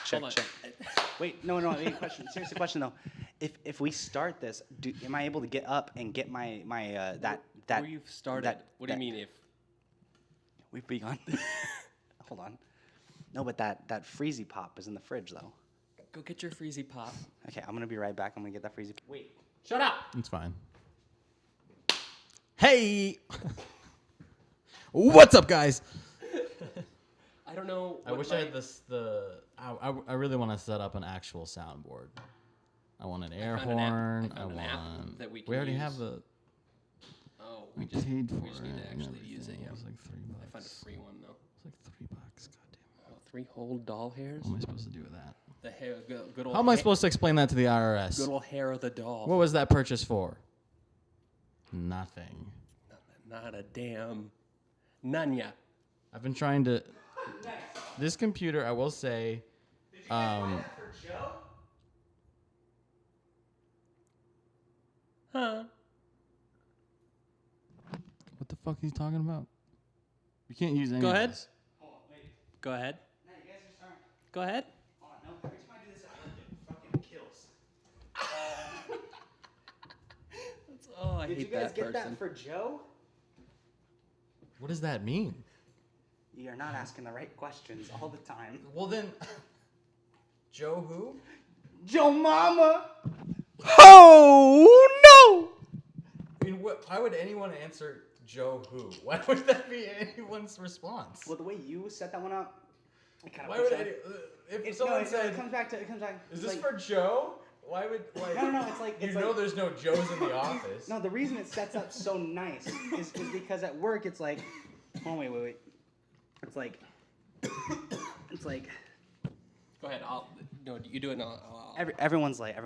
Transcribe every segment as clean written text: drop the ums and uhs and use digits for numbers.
check. Wait, no. Question. Serious question though. If we start this, am I able to get up and get my that? We've started. What do you mean if? We've begun. Hold on. No, but that Freezy Pop is in the fridge though. Go get your Freezy Pop. Okay, I'm gonna be right back. I'm gonna get that Freezy. Wait. Shut up. It's fine. Hey. What's up, guys? I don't know. I wish I had this. I really want to set up an actual soundboard. I want an air horn. I found an app that we can already use. have the. Oh, We paid for we just need to actually use it. Yeah. It was like $3. I found a free one though. It's like $3. Goddamn. Oh, 3 whole doll hairs. What am I supposed to do with that? The hair, good old. How am I supposed to explain that to the IRS? Good old hair of the doll. What was that purchase for? Nothing. Not a damn. None yet. I've been trying to. This computer, I will say. Did you guys buy that for Joe? Huh? What the fuck are you talking about? You can't use any. Go of ahead. this. Hold on, wait. Go ahead. No, you guys are starting. Go ahead. Hold on, no. Every time I do this, it fucking kills. Oh, I Did you hate guys that get person. that for Joe? What does that mean? You're not asking the right questions all the time. Well then, Joe who? Joe Mama! Oh no! I mean, why would anyone answer Joe who? Why would that be anyone's response? Well, the way you set that one up, I kind of. Why would if someone said, it comes back. "Is this for Joe?" Why would No. It's like you know, there's no Joes in the office. No, the reason it sets up so nice is because at work it's like, oh wait. It's like. Go ahead. You do it. Everyone's like.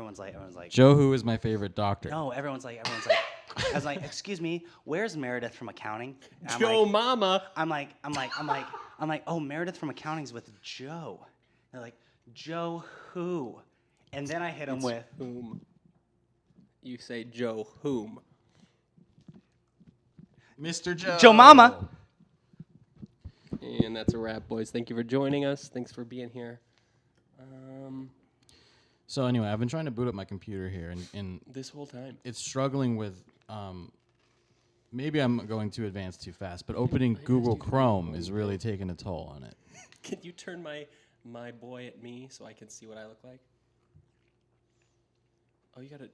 Joe who is my favorite doctor. No, everyone's like. I was like, excuse me, where's Meredith from accounting? And Joe Mama. I'm like, oh, Meredith from accounting's with Joe. They're like, Joe who? And then I hit him with whom. You say Joe whom. Mr. Joe. Joe Mama. And that's a wrap, boys. Thank you for joining us. Thanks for being here. So anyway, I've been trying to boot up my computer here, and This whole time. it's struggling with. Maybe I'm going too advanced too fast, but opening Google Chrome is really taking a toll on it. Can you turn my boy at me so I can see what I look like? Oh, you gotta.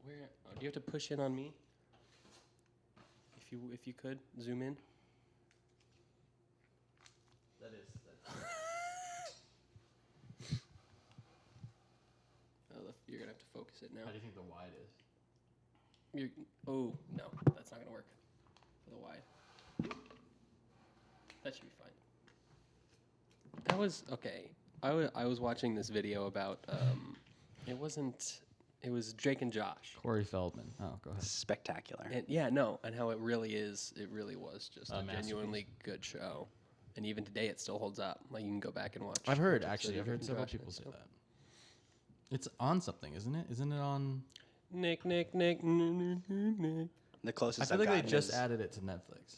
Where? Oh, do you have to push in on me? If you could zoom in. You're gonna have to focus it now. How do you think the wide is? Oh no, that's not gonna work. For the wide. That should be fine. That was okay. I was watching this video about it was Drake and Josh. Corey Feldman. Oh, go ahead. spectacular. And how it really was just a masterpiece. Genuinely good show. And even today it still holds up. Like you can go back and watch. I've heard episodes of several Drake and Josh people and say stuff. that. It's on something, isn't it? Isn't it on? Nick. The closest I feel like they gotten just is- added it to Netflix.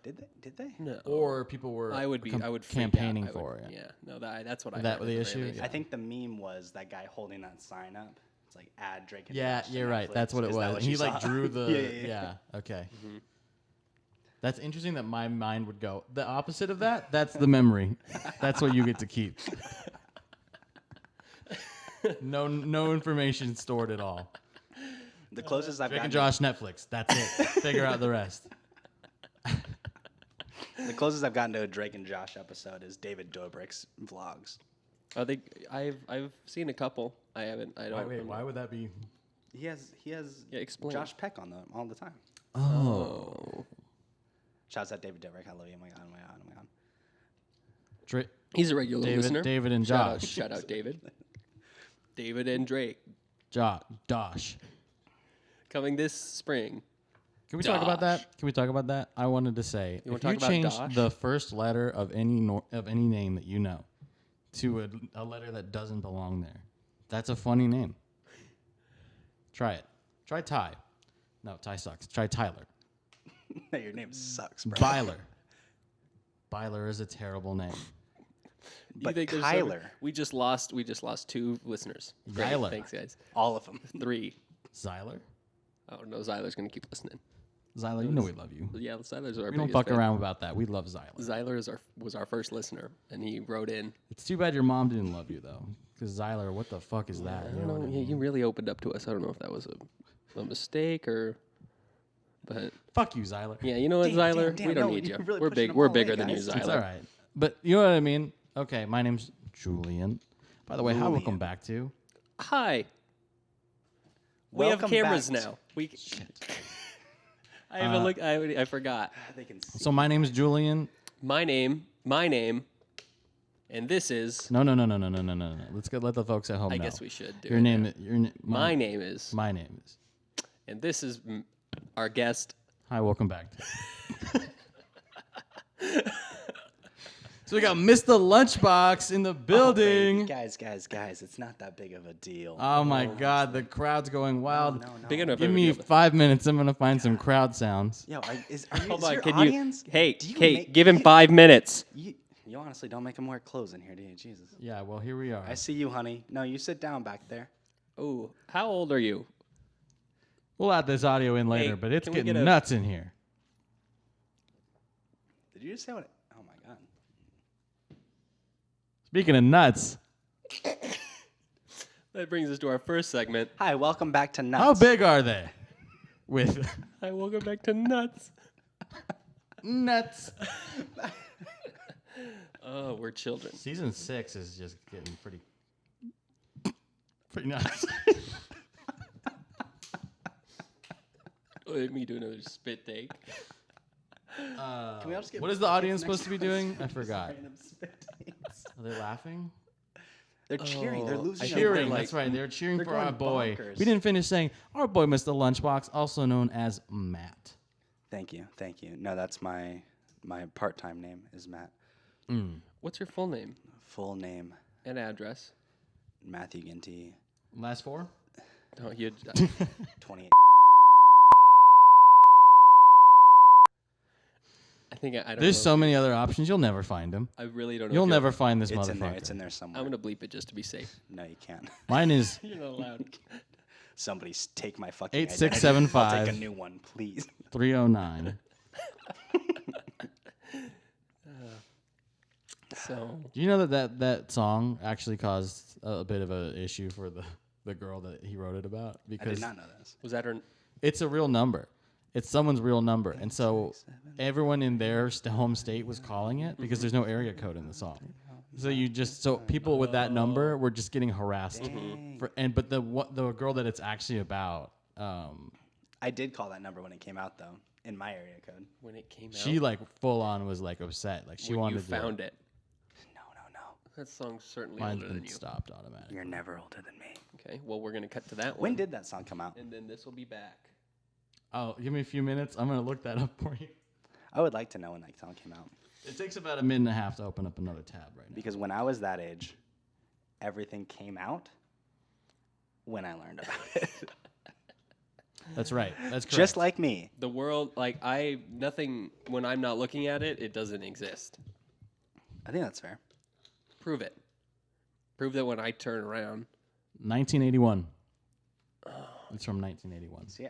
Did they? No. Or people were I would freak campaigning out. for it. Yeah. No, that's what I That heard the at issue? very least. I think the meme was that guy holding that sign up. It's like add Drake and Yeah, Josh to you're right. Netflix. That's what it Is that was. what And he you like saw? drew the. Yeah. Okay. Mm-hmm. That's interesting that my mind would go the opposite of that. That's the memory. That's what you get to keep. No information stored at all. The closest I've Drake gotten. and Josh Netflix. That's it. Figure out the rest. The closest I've gotten to a Drake and Josh episode is David Dobrik's vlogs. I've seen a couple. I haven't. I don't. Wait, why would that be? He has Yeah, explain. Josh Peck on them all the time. Oh. Shouts out David Dobrik. I love you. Oh my god. He's a regular listener. David and Shout out- Josh. Shout out David. David and Drake Josh. coming this spring. Can we talk about that? I wanted to say, You wanna if talk you about change Dosh? the first letter of any name that you know to a letter that doesn't belong there, that's a funny name. Try it. Try Ty. No, Ty sucks. Try Tyler. Your name sucks, bro. Byler. Byler is a terrible name. But think there's Tyler, we just lost 2 listeners. Great. Zyler. Thanks, guys. all of them. 3. Zyler? Oh no, Zyler's gonna keep listening. Zyler, you know we love you. Yeah, Zyler's our We don't biggest fuck fan. around about that. We love Zyler. Zyler was our first listener, and he wrote in. It's too bad your mom didn't love you, though. Because Zyler, what the fuck is that? I You don't know what know. I Yeah, mean? you really opened up to us. I don't know if that was a mistake or, but Fuck you, Zyler. yeah, you know what, Damn, Cyler? damn, we don't no, need you're you. really We're pushing big. them We're all away, bigger than you, guys. Zyler. It's all right. But you know what I mean? Okay, my name's Julian. By the way, how welcome Julian. back to? Hi. We have Welcome cameras back. now. I haven't looked. I forgot. They can see. So my name's Julian. My name, and this is. No. Let's go. Let the folks at home I know. guess we should do Your it name. now. My name is, My name is. and this is our guest. Hi, welcome back. So we got Mr. Lunchbox in the building. Guys, it's not that big of a deal. Oh my God, the crowd's going wild. No. Big enough. Give me 5 minutes. I'm gonna find some crowd sounds. Yo, are you Hold is on, your can audience? you? Hey, Do you Kate, make- give him 5 minutes. You honestly don't make him wear clothes in here, do you? Jesus. Yeah, well here we are. I see you, honey. No, you sit down back there. Oh, how old are you? We'll add this audio in later, Hey, but it's can we getting get a- nuts in here. Did you just say what? Oh my God. Speaking of nuts, That brings us to our first segment. Hi, welcome back to Nuts. how big are they? With Hi, welcome back to Nuts. nuts. Oh, we're children. Season 6 is just getting pretty nuts. Let me do another spit take. Can we all just get What is the buckets audience next supposed to be to us? doing? I forgot. Random spit takes. Are they laughing? They're cheering. They're Oh, losing. I their think Cheering, they're minds. that's right. They're cheering they're for our going boy. bonkers. We didn't finish saying our boy, Mr. Lunchbox, also known as Matt. Thank you. No, that's my part-time name is Matt. What's your full name Full name and address? Matthew Ginty. Last 4? No, you. 28. I think I don't. There's know. so many other options. You'll never find him. I really don't know. You'll if never find this It's in there. motherfucker. It's in there somewhere. I'm gonna bleep it just to be safe. No, you can't. Mine is You're not allowed. Somebody take my fucking 8675. I'll take a new one, please. 309. So Do you know that song actually caused a bit of an issue for the girl that he wrote it about? I Because did not know this. was that her? it's a real number. It's someone's real number. And so everyone in their home state was calling it because there's no area code in the song. So people with that number were just getting harassed. But the girl that it's actually about, I did call that number when it came out, though, in my area code. When it came out, she like full on was like upset. Like she when wanted you to found it. No. That song's certainly Mine's older been than you. stopped automatically. You're never older than me. Okay, well we're gonna cut to that When one. did that song come out? And then this will be back. Oh, give me a few minutes. I'm gonna look that up for you. I would like to know when that song came out. It takes about a minute and a half to open up another tab right now. Because when I was that age, everything came out when I learned about it. That's right. That's correct. Just like me. The world, like nothing. When I'm not looking at it, it doesn't exist. I think that's fair. Prove it. Prove that when I turn around. 1981. It's from 1981. See,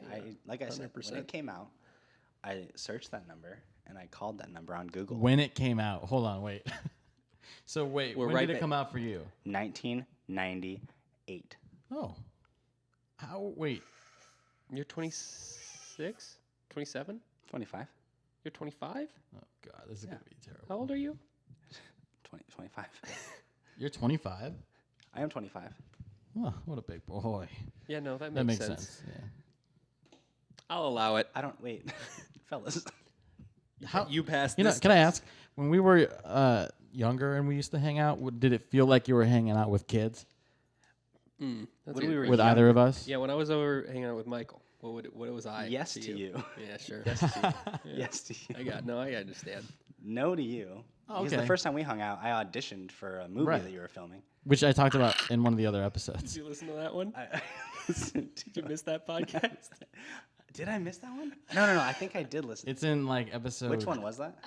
like I said, when 100%. it came out, I searched that number and I called that number on Google. When it came out. Hold on, wait. So wait, We're when right did it back. come out for you? 1998. Oh. How? Wait. You're 26, 27. 25. You're 25. Oh God, this is gonna be terrible. How old are you? 25. You're 25. I am 25. Oh, what a big boy. Yeah, no, that That makes makes sense. sense. Yeah. I'll allow it. I don't, wait. Fellas. How? You passed You know? this. Can I ask? When we were younger and we used to hang out, did it feel like you were hanging out with kids? That's When a we good were With question. either of us? Yeah, when I was over hanging out with Michael, what was I? Yes to you. Yeah, sure. Yes to you. Yes to you. I understand. No to you. Oh, Because okay. the first time we hung out, I auditioned for a movie Right. that you were filming. Which I talked about in one of the other Did episodes. you listen to that one? I listened to Did you miss that podcast? Did I miss that one? No. I think I did listen. It's in like episode. Which one was that?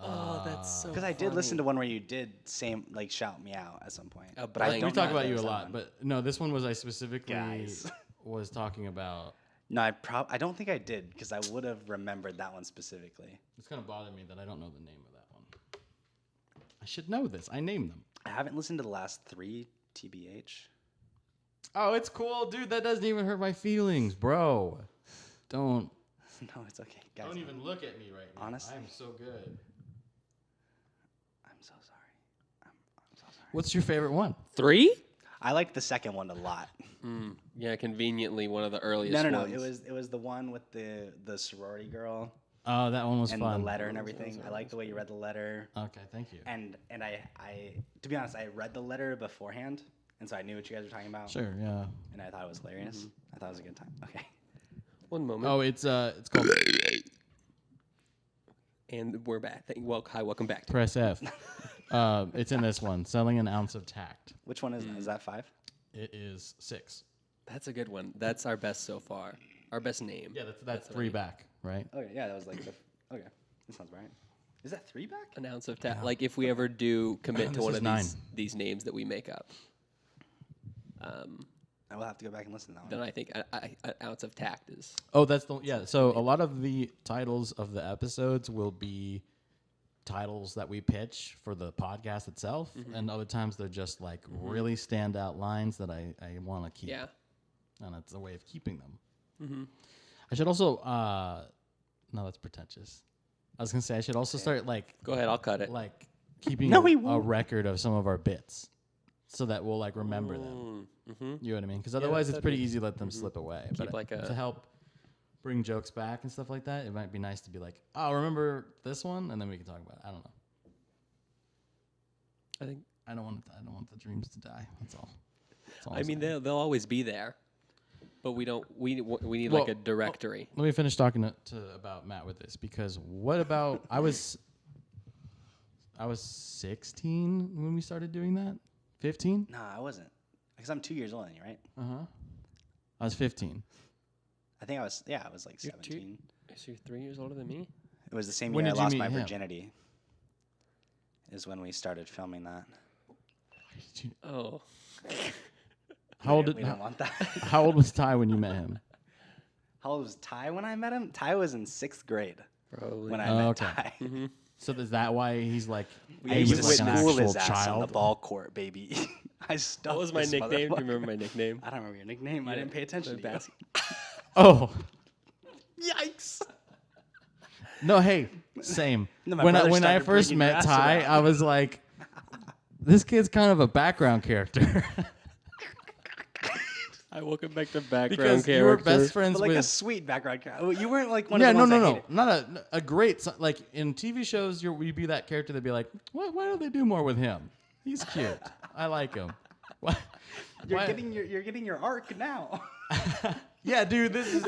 Oh, that's so. Because I did listen to one where you did shout me out at some point. A But I blank don't We talk know about if you a there's that lot, one. but no, this one was I specifically Guys. was talking about. No, I don't think I did because I would have remembered that one specifically. It's gonna bother me that I don't know the name of that one. I should know this. I named them. I haven't listened to the last 3 TBH. Oh, it's cool, dude. That doesn't even hurt my feelings, bro. Don't No, it's okay, guys. don't even look at me right now. Honestly. I'm so good. I'm so sorry. I'm so sorry. What's your favorite one? 3? I like the second one a lot. Yeah, conveniently one of the earliest. No. ones. It was the one with the sorority girl Oh, that one was and fun. the letter and everything. I like the way you read the letter. Okay, thank you. And I to be honest, I read the letter beforehand, and so I knew what you guys were talking about. Sure, yeah. And I thought it was hilarious. I thought it was a good time. Okay. One moment. Oh, it's called And we're back. Hi, welcome back. Press F. It's in this one. Selling an ounce of tact. Which one is that 5? It is 6. That's a good one. That's our best so far. Our best name. Yeah, that's 3 back, right? Okay, yeah, that was like okay. That sounds right. Is that 3 back? An ounce of tap. Like if we ever do commit to This one is of 9. these names that we make up, I will have to go back and listen to that then one. I think an ounce of tact is. Oh, that's the yeah. So a lot of the titles of the episodes will be titles that we pitch for the podcast itself, and other times they're just like really standout lines that I want to keep. Yeah. And it's a way of keeping them. I should also no, that's pretentious. I was gonna say I should also start like Go ahead. I'll cut it. keeping No, he a won't. record of some of our bits, so that we'll like remember them. You know what I mean? Because otherwise, it's that'd pretty be- easy to let them slip away. Keep But like a- to help bring jokes back and stuff like that, it might be nice to be like, oh, remember this one, and then we can talk about it. I don't know. I think. I don't want the dreams to die. That's all. That's all I I'm mean, saying. they'll always be there, but we don't. We need Well, like a directory. Let me finish talking about Matt with this, because what about I was 16 when we started doing that. 15. No, I wasn't. Because I'm 2 years older than you, right? I was 15. I think I was like You're 17. So you're 3 years older than me. It was the same When year I did you lost meet my him? virginity. Is when we started filming that. Oh. How old We did don't want that. how old was Ty when you met him? How old was Ty when I met him? Ty was in 6th grade Probably. when I Oh, met okay. Ty. So is that why he's like I he used was to like an school actual his ass on child? the ball court, baby. I stuffed What was my this nickname? Do you motherfucker. remember my nickname? I don't remember your nickname. I didn't pay attention to you. Oh Yikes! no, hey, same. No, my when I brother started first bringing your met ass Ty, around. I was like, this kid's kind of a background character. I welcome back to background Because character. you were best friends But like a with. sweet background character. You weren't like one Yeah, of the no, ones no, I no, hated. not a great. Like in TV shows, you'd be that character that'd be like, why don't they do more with him? He's cute. I like him. Why? You're getting your arc now. Yeah, dude, this is.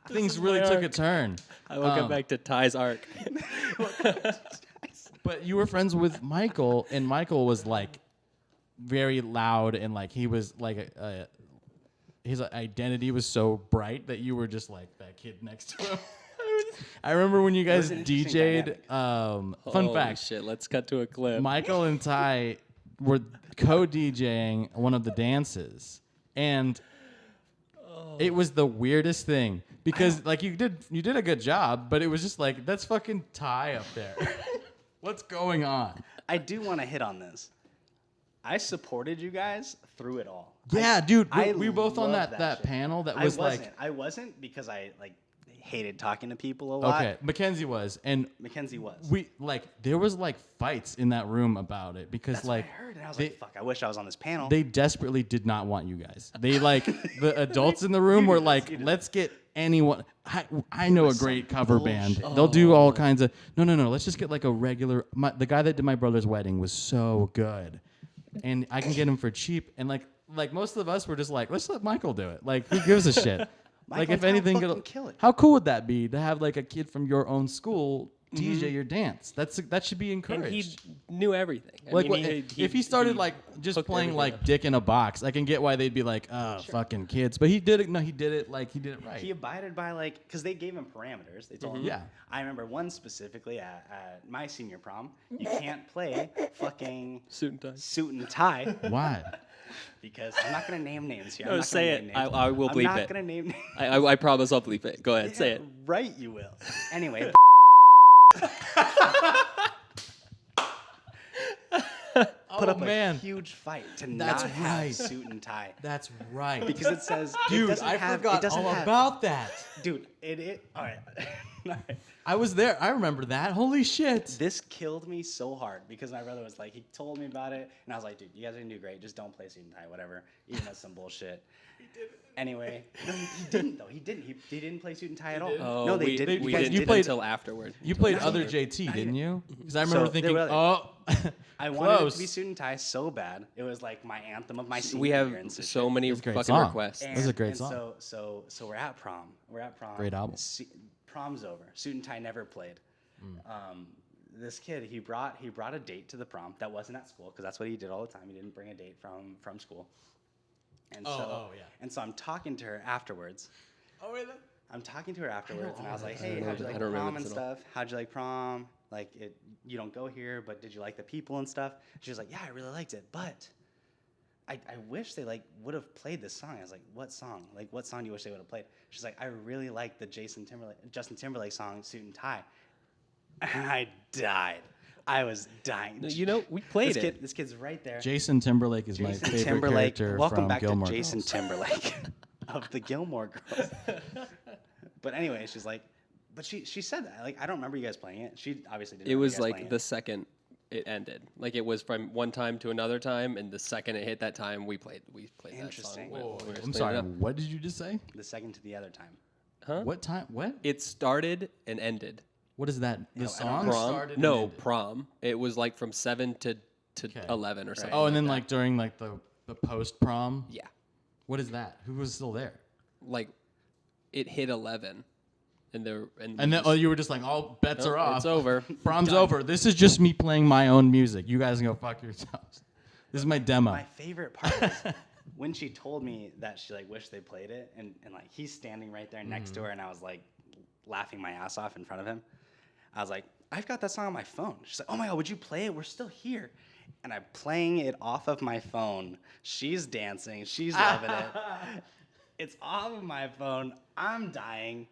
Things is really my took arc. a turn. I welcome back to Ty's arc. But you were friends with Michael, and Michael was like very loud, and like he was like his identity was so bright that you were just like that kid next to him. I remember when you guys was an interesting DJ'd. Fun Holy fact: shit, let's cut to a clip. Michael and Ty were co-DJing one of the dances, and it was the weirdest thing because like you did a good job, but it was just like that's fucking Ty up there. What's going on? I do want to hit on this. I supported you guys through it all. Yeah, dude, I we were both on love that shit. panel that I was wasn't. like I wasn't because I like hated talking to people a lot. okay, Mackenzie was, and Mackenzie was. we like there was like fights in that room about it because That's like what I heard, and I was they- like, "Fuck! I wish I was on this panel." they desperately did not want you guys. They like the adults in the room were like, let's get anyone. I know a great cover band. They'll do all kinds of. No. Let's just get like a regular. The guy that did my brother's wedding was so good, and I can get him for cheap. And like most of us were just like, let's let Michael do it. Like who gives a shit? Like Michael if and Tom anything, fucking kill it. how cool would that be to have like a kid from your own school DJ your dance. That should be And encouraged. he knew everything. I Like, mean, if he started like just hooked playing everything like up. Dick in a Box, I can get why they'd be like, oh, fucking kids. But he did it. No, he did it right. He abided by like, because they gave him parameters. They told him. Yeah. I remember one specifically at my senior prom. You can't play fucking Suit and tie. suit and tie Why? because I'm not gonna name names here. No, I'm not say gonna it. name names. I will bleep I'm not it. gonna name names. I promise I'll bleep it. Go ahead, say it. Right, you will. Anyway. Put up a huge fight to That's not have right. suit and tie That's right. because it says Dude, it doesn't I have, forgot it doesn't all have, about that. Dude, it all right. All right. I was there. I remember that. Holy shit. This killed me so hard because my brother was like, he told me about it, and I was like, dude, you guys are gonna do great. Just don't play suit and tie, whatever. Even that's some bullshit. Anyway, no, he didn't though. He didn't. He didn't play suit and tie at all. Oh, No, they we, didn't. We You guys didn't you didn't. played- until afterward. You played Not other yet. JT, didn't you? Because I So, remember they thinking, were oh, I wanted it close. to be suit and tie so bad. It was like my anthem of my senior We have year and such. so many It's a great fucking song. requests. That was a great and song. So we're at prom. We're at prom. Great album. Prom's over. Suit and tie never played. This kid, he brought a date to the prom that wasn't at school because that's what he did all the time. He didn't bring a date from school. And yeah. And so I'm talking to her afterwards. Oh, wait. I'm talking to her afterwards, and I was like, I don't "Hey, know how'd you this- like I don't prom remember and this at all. stuff? How'd you like prom? Like, you don't go here, but did you like the people and stuff?" She was like, "Yeah, I really liked it, but I wish they like would have played this song." I was like, "What song? Like, what song do you wish they would have played?" She's like, "I really like the Justin Timberlake song, Suit and Tie," and I died. I was dying. You know, we played it. This kid's right there. Jason Timberlake is my Jason favorite Timberlake. character Welcome from back Gilmore to Jason Girls. Timberlake of the Gilmore Girls. But anyway, she's like, but she said that. Like, I don't remember you guys playing it. She obviously didn't. It remember was you guys like playing the it. second it ended. Like it was from one time to another time, and the second it hit that time, we played that song. Interesting. We just I'm played sorry. it up. What did you just say? The second to the other time. Huh? What time? What? It started and ended. What is that? The I don't song know. Prom? started and No, ended. prom. It was like from 7 to Okay. 11 or something. Oh, and then that. like during like the post prom. Yeah, What is that? Who was still there? like it hit 11, and And then oh, you were just like, all bets are off. It's over. Prom's over. This is just me playing my own music. You guys can go fuck yourselves. This is my demo. My favorite part was when she told me that she like wished they played it, and like he's standing right there next to her, and I was like laughing my ass off in front of him. I was like, "I've got that song on my phone." She's like, "Oh my god, would you play it? We're still here." And I'm playing it off of my phone. She's dancing. She's loving it. It's off of my phone. I'm dying.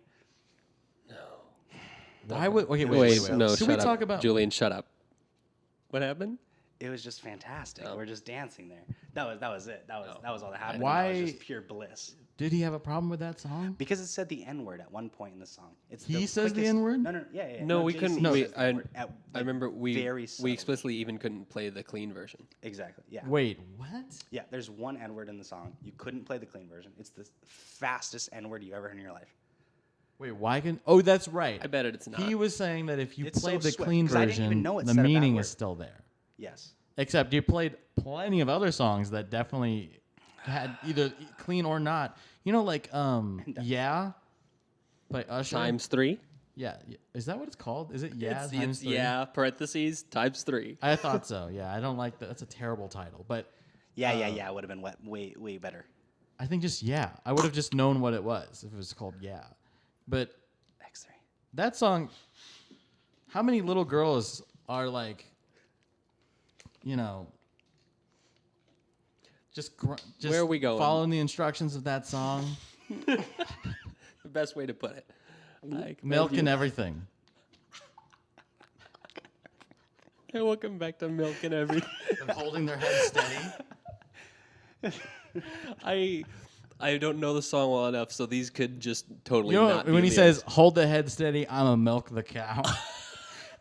Why would? Okay, Wait, no, Should shut we up. talk about? Julian, shut up. What happened? It was just fantastic. Oh. We're just dancing there. That was it. That was all that happened. Why- It was just pure bliss. Did he have a problem with that song? Because it said the N word at one point in the song. It's He says the quickest- N-word? No, yeah. No, we JC couldn't. No. says We, the I, N-word at, I like, remember very we subtly. explicitly even couldn't play the clean version. Exactly. Yeah. Wait, what? Yeah. There's one N word in the song. You couldn't play the clean version. It's the fastest N word you ever heard in your life. Wait, why can? Oh, that's right. I bet it's not. He was saying that if you It's played so the swift, clean 'cause I didn't even version, know it the said a bad meaning word. is still there. Yes. Except you played plenty of other songs that definitely had either clean or not. You know, like yeah, by Usher. ×3. Yeah, is that what it's called? Is it yeah It's times 3? yeah, parentheses, ×3. I thought so. Yeah, I don't like that. That's a terrible title, but Yeah. It would have been way better. I think just yeah. I would have just known what it was if it was called yeah. But X3. that song, how many little girls are like, you know, just Where are we going? Following the instructions of that song, The best way to put it. Like, milk thank and you. everything. Hey, welcome back to Milk and Everything. And holding their head steady. I don't know the song well enough, so these could just totally You know not be when he lyrics. says "hold the head steady," I'm a milk the cow.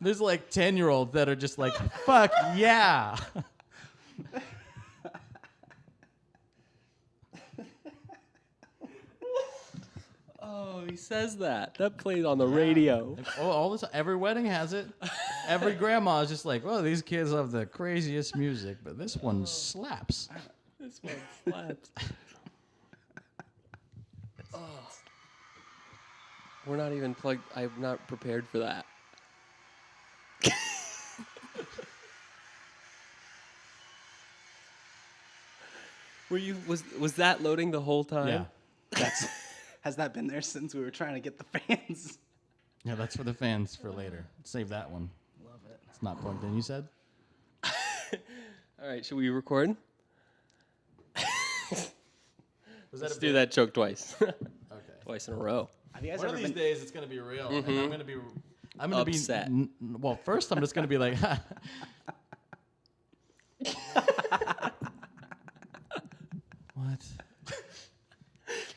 There's like 10-year-olds that are just like, "Fuck yeah!" Oh, he says that. That played on the radio. Oh, all this, every wedding has it. Every grandma is just like, "Well, these kids have the craziest music, but this one slaps." This one slaps. We're not even plugged. I'm not prepared for that. Were you was that loading the whole time? Yeah. Has that been there since we were trying to get the fans? Yeah, that's for the fans for later. Save that one. Love it. It's not plugged in, you said? All right, should we record? Was Do that joke twice. Okay. Twice in a row. Have you guys One ever of these been? days, it's gonna be real, and I'm gonna be Upset. Well, first, I'm just gonna be like, what?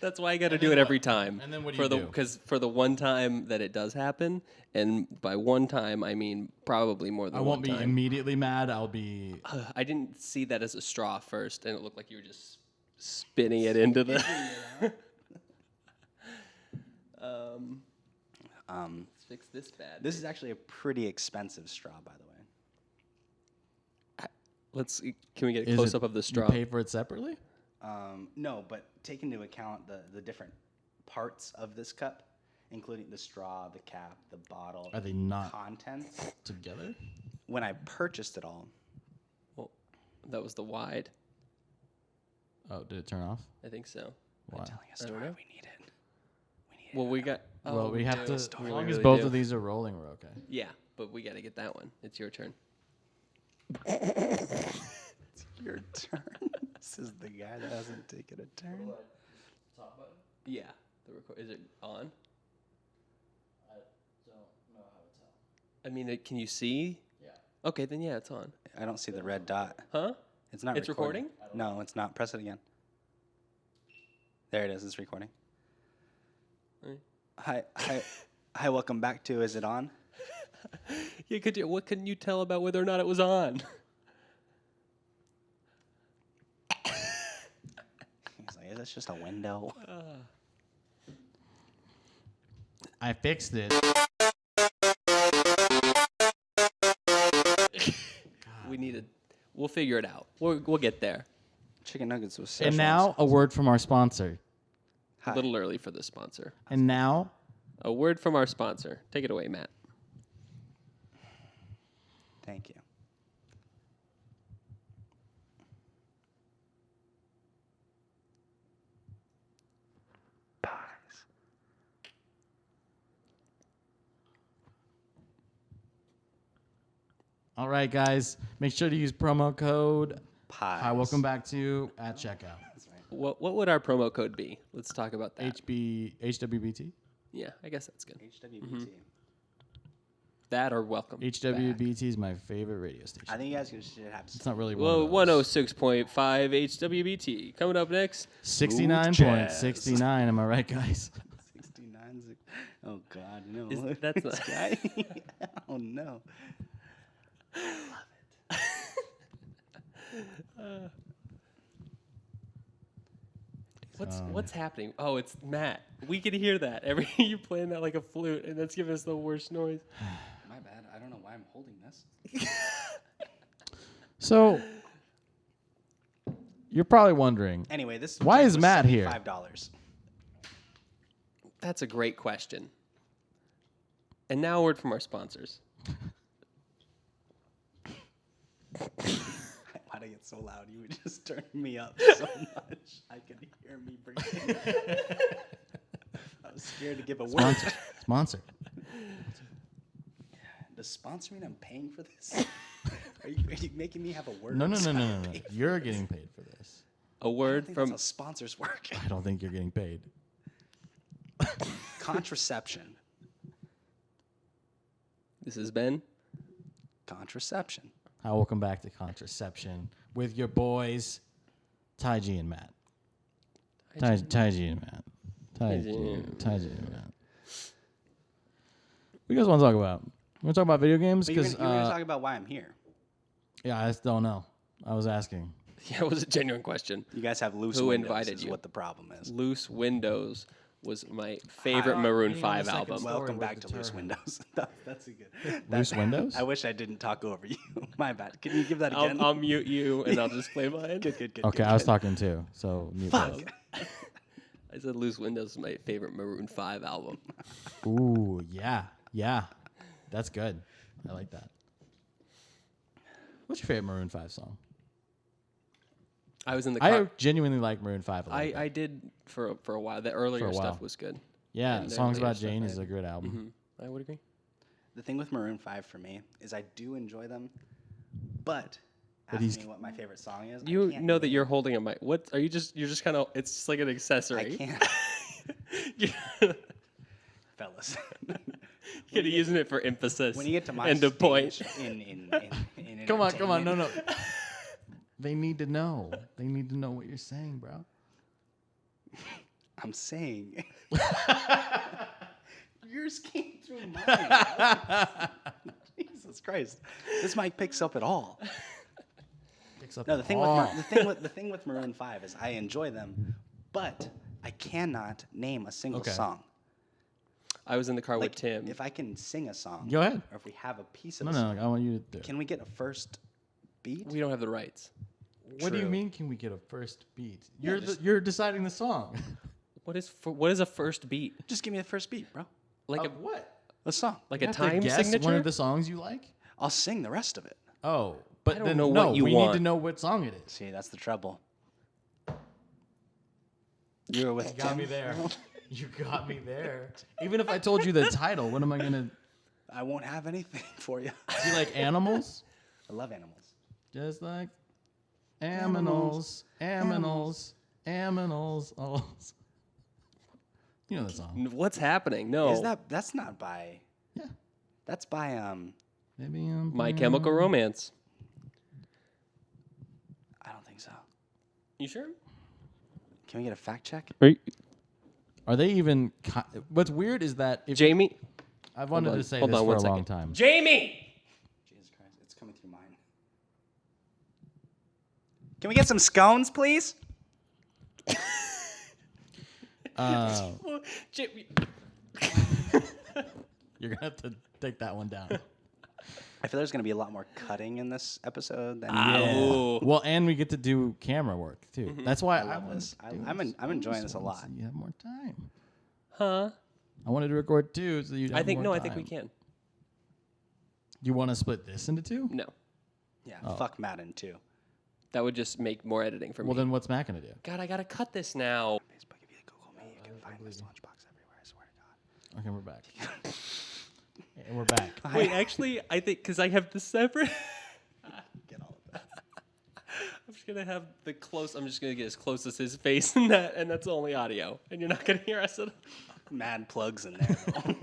That's why I got to do it every time. And then what do for you the do? Because for the one time that it does happen, and by one time I mean probably more than I one won't be time. immediately mad. I'll be. I didn't see that as a straw first, and it looked like you were just spinning it into the. Let's fix this bad. This is actually a pretty expensive straw, by the way. Can we get a Is close it- up of the straw? You pay for it separately? No, but take into account the different parts of this cup, including the straw, the cap, the bottle, Are they not contents. together? When I purchased it all, Well, that was the wide. Oh, did it turn off? I think so. Why? telling a I don't story, know. we need it. We need Well, we got. Well, we have do. to. As We long as really both do. of these are rolling, we're okay. Yeah, but we got to get that one. It's your turn. It's your turn. This is the guy that hasn't taken a turn. Yeah. Is it on? I don't know how to tell. I mean, can you see? Yeah. Okay, then yeah, it's on. I don't see the red dot. Huh? It's not. It's recording? No, it's not. Press it again. There it is. It's recording. Alright. Hi. Welcome back to. Is it on? Yeah, what can you tell about whether or not it was on? He's like, is this just a window? I fixed it. We'll figure it out. We'll get there. Chicken nuggets with Szechuan And now, a word from our sponsor. Hi. A little early for the sponsor. And now, A word from our sponsor. Take it away, Matt. Thank you. Pies. all right, guys, make sure to use promo code. Pies. Hi, welcome back to at checkout. That's right. What would our promo code be? Let's talk about that. HWBT. Yeah, I guess that's good. HWBT. That or welcome. HWBT is my favorite radio station. I think you guys should have. It's not really Well, one of those. 106.5 HWBT. Coming up next. 69.69. Am I right, guys? 69. Oh God, no. That's this not- guy. Oh no. What's happening? Oh, it's Matt. We can hear that. You playing that like a flute, and that's giving us the worst noise. My bad. I don't know why I'm holding this. So, you're probably wondering, Anyway, this. Why drink is was Matt here? $75. That's a great question. And now a word from our sponsors. Why'd I get so loud? You would just turn me up so much. I could hear me breathing. I was scared to give a word. sponsor. Does sponsor mean I'm paying for this? Are you making me have a word? No. I'm You're getting paid for this. A I word think from that's how sponsors work. I don't think you're getting paid. Contraception. This has been Contraception. Hi, welcome back to Contraception with your boys, Ty G and Matt. Ty G and Matt. Ty G and Matt. What you guys want to talk about? Want to talk about video games? But you're Because going to talk about why I'm here. yeah, I still don't know. I was asking. Yeah, it was a genuine question. You guys have loose Who windows invited is you? what the problem is. Loose Windows was my favorite Hi. Maroon Being on 5 the second album. story Welcome would back to deter Loose him. Windows. That's a good. Loose Windows? I wish I didn't talk over you. My bad. Can you give that again? I'll mute you and I'll just play mine. Good. Okay, I was talking too. So mute both. I said Loose Windows is my favorite Maroon 5 album. Ooh, yeah. That's good. I like that. What's your favorite Maroon 5 song? I was in the I car. genuinely like Maroon 5 a little bit. I did for a while. The earlier while. stuff was good. Yeah, and their Songs later About stuff Jane I- is a good album. I would agree. The thing with Maroon 5 for me is I do enjoy them, but he's- ask me what my favorite song is. I You can't know that name- you're holding a mic. What are you just? You're just kind of. It's just like an accessory. I can't, fellas. You're using it for emphasis. When you get to my and the point. stage in Come on, no. entertainment- They need to know. They need to know what you're saying, bro. I'm saying. Yours came through mine. Jesus Christ. This mic picks up at all. Picks up No, the the thing all. with the thing with Maroon 5 is I enjoy them, but I cannot name a single Okay. song. I was in the car Like, with Tim. if I can sing a song, Go ahead. or if we have a piece of No, a song, I want you to do it. can we get a first beat? We don't have the rights. What do you True. mean, can we get a first beat? Yeah, You're deciding the song. What is a first beat? Just give me the first beat, bro. Like Of what? A song. like You a have to time guess signature? one of the songs you like? I'll sing the rest of it. Oh, but don't then know no, what you we need want. to know what song it is. See, that's the trouble. You were with You got Tim? me there. You got me there. Even if I told you the title, what am I gonna? I won't have anything for you. Do you like animals? I love animals. Just like aminals. Oh. You know the song. What's happening? No. Is that's not by? Yeah. That's by Maybe My Chemical Romance? I don't think so. You sure? Can we get a fact check? Are they even? What's weird is that if Jamie? I've wanted on, to say hold this on for one a long second. time. Jamie! Jesus Christ, it's coming through mine. Can we get some scones, please? Jamie. You're gonna have to take that one down. I feel there's going to be a lot more cutting in this episode than Ooh. Well, and we get to do camera work too. That's why I love want this. to do I'm this enjoying this a once lot. so you have more time. Huh? I wanted to record two, so you. I think no. I think we can. Do you want to split this into two? No, Yeah, Oh. fuck Madden too. that would just make more editing for Well, me. then what's Matt gonna do? God, I gotta cut this now. Facebook, if you Google me, you can find this lunchbox everywhere. I swear to God. Okay, we're back. And we're back. Wait, actually, I think because I have the separate. Get all of that. I'm just gonna have the close. I'm just gonna get as close as his face in that, and that's only audio, and you're not gonna hear us at all. Mad plugs in there. though.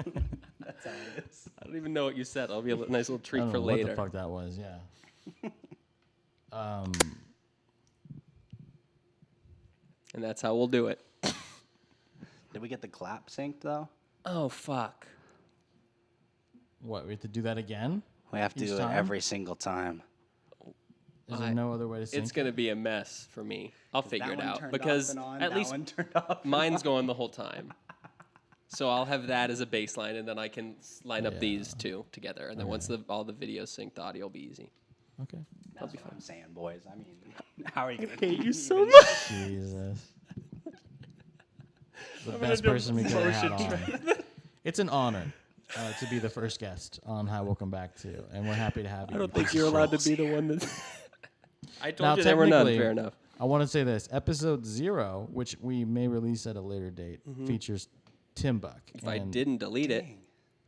That's how it is. I don't even know what you said. I'll be a nice little I treat don't for know later. what the fuck that was. Yeah. And that's how we'll do it. Did we get the clap synced though? Oh fuck. What? We have to do that again? We have to Each do time? it every single time. Is there no other way to sync? It's gonna be a mess for me. I'll figure That it one out turned because off and on, at that least one turned off and mine's on. going the whole time. So I'll have that as a baseline, and then I can line up these two together. And then once all the videos sync, the audio will be easy. Okay. That's what I'm saying, boys. I mean, how are you gonna? Hate you so much. Jesus. The gonna best do person we could have had motion on. It's an honor to be the first guest on Hi, Welcome Back to, and we're happy to have you. I don't think you're allowed to be the one that. I told Now, you there were none. technically, Fair enough. I want to say this: episode 0, which we may release at a later date, features Tim Buck. If I didn't delete it,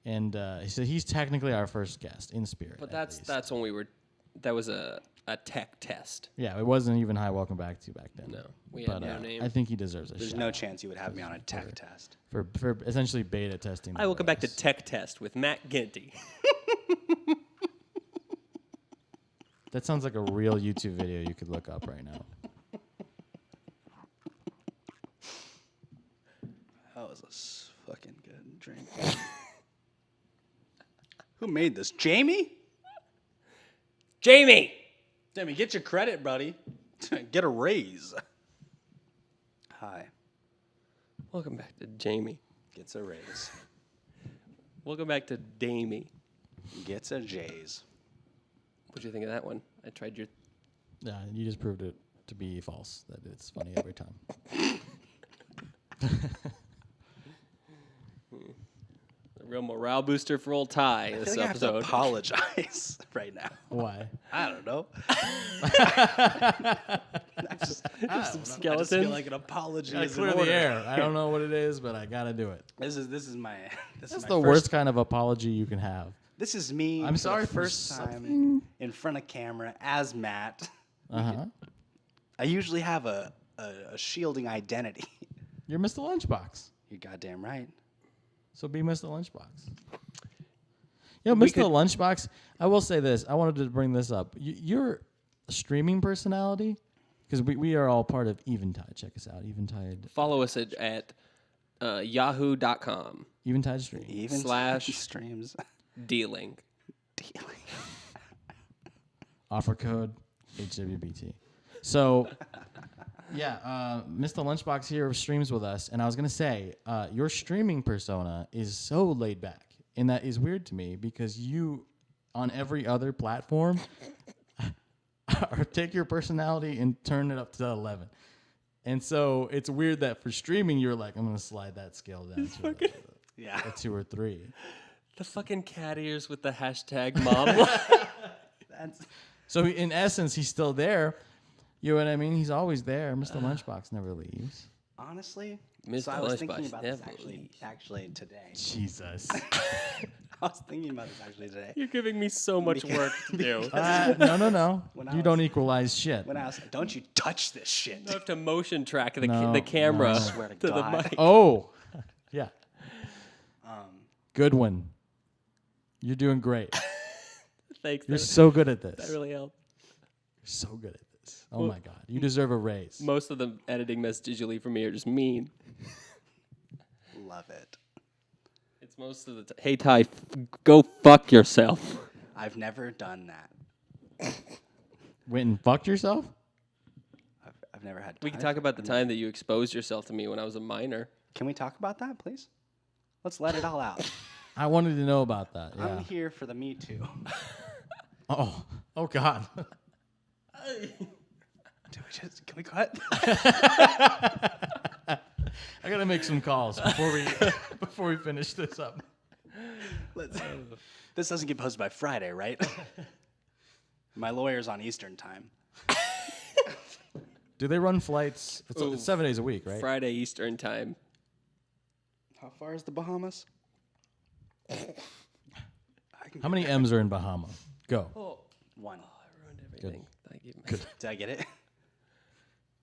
And so he's technically our first guest in spirit. but at least. that's when we were. That was a tech test. Yeah, it wasn't even Hi, Welcome Back to back then. No, we had But no name. I think he deserves a There's shot no chance you would have me on a tech test. for essentially beta testing. I will come back to tech test with Matt Ginty. That sounds like a real YouTube video you could look up right now. That was a fucking good drink. Who made this? Jamie? Jamie. Jamie, get your credit, buddy. Get a raise. Hi. Welcome back to Jamie. Gets a raise. Welcome back to Damie. Gets a J's. What'd you think of that one? I tried your. Yeah, you just proved it to be false. That it's funny every time. Real morale booster for old Ty I this feel like I have to episode. apologize right now. Why? I don't know. Some I just skeletons. feel like an apology Gotta is clear in the order. air. I don't know what it is, but I gotta do it. This is my. This That's is my the first, worst kind of apology you can have. This is me. I'm for sorry the for first time something. in front of camera as Matt. Uh-huh. I usually have a shielding identity. You're Mr. Lunchbox. You're goddamn right. So be Mr. Lunchbox. You know, Mr. Lunchbox, I will say this. I wanted to bring this up. You're a streaming personality because we are all part of Eventide. Check us out. Eventide. Follow us at yahoo.com Eventide Stream. Even Slash- streams. dealing. Dealing. Offer code HWBT. So, yeah, Mr. Lunchbox here streams with us, and I was gonna say, your streaming persona is so laid back, and that is weird to me because you, on every other platform, take your personality and turn it up to 11, and so it's weird that for streaming you're like, I'm gonna slide that scale down to Yeah. a 2 or 3. The fucking cat ears with the hashtag mom. That's So in essence, he's still there. You know what I mean? He's always there. Mr. Lunchbox never leaves. honestly. Mr. So I was thinking Lunchbox about this never actually leaves. today. Jesus. I was thinking about this actually today. You're giving me so much work to do. No. When I You was- don't equalize shit. When I was, don't you touch this shit. I have to motion track the, No, the camera no. Swear to to the God. mic. Oh, yeah. Um, Good one. You're doing great. Thanks. You're That, so good at that this. really helped. You're so good at this. Oh my God. You deserve a raise. Most of the editing messages you leave from me are just mean. love it. It's most of the time. Hey, Ty, go fuck yourself. I've never done that. Went and fucked yourself? I've never had. We can time. talk about the time that you exposed yourself to me when I was a minor. Can we talk about that, please? Let's let it all out. I wanted to know about that. Yeah. I'm here for the Me Too. Oh God. Can we cut? I gotta make some calls before we finish this up. This doesn't get posted by Friday, right? My lawyer's on Eastern time. Do they run flights? It's Ooh. 7 days a week, right? Friday Eastern time. How far is the Bahamas? How many M's are in Bahama? Go. Oh, One. I ruined everything. Thank you. Did I get it?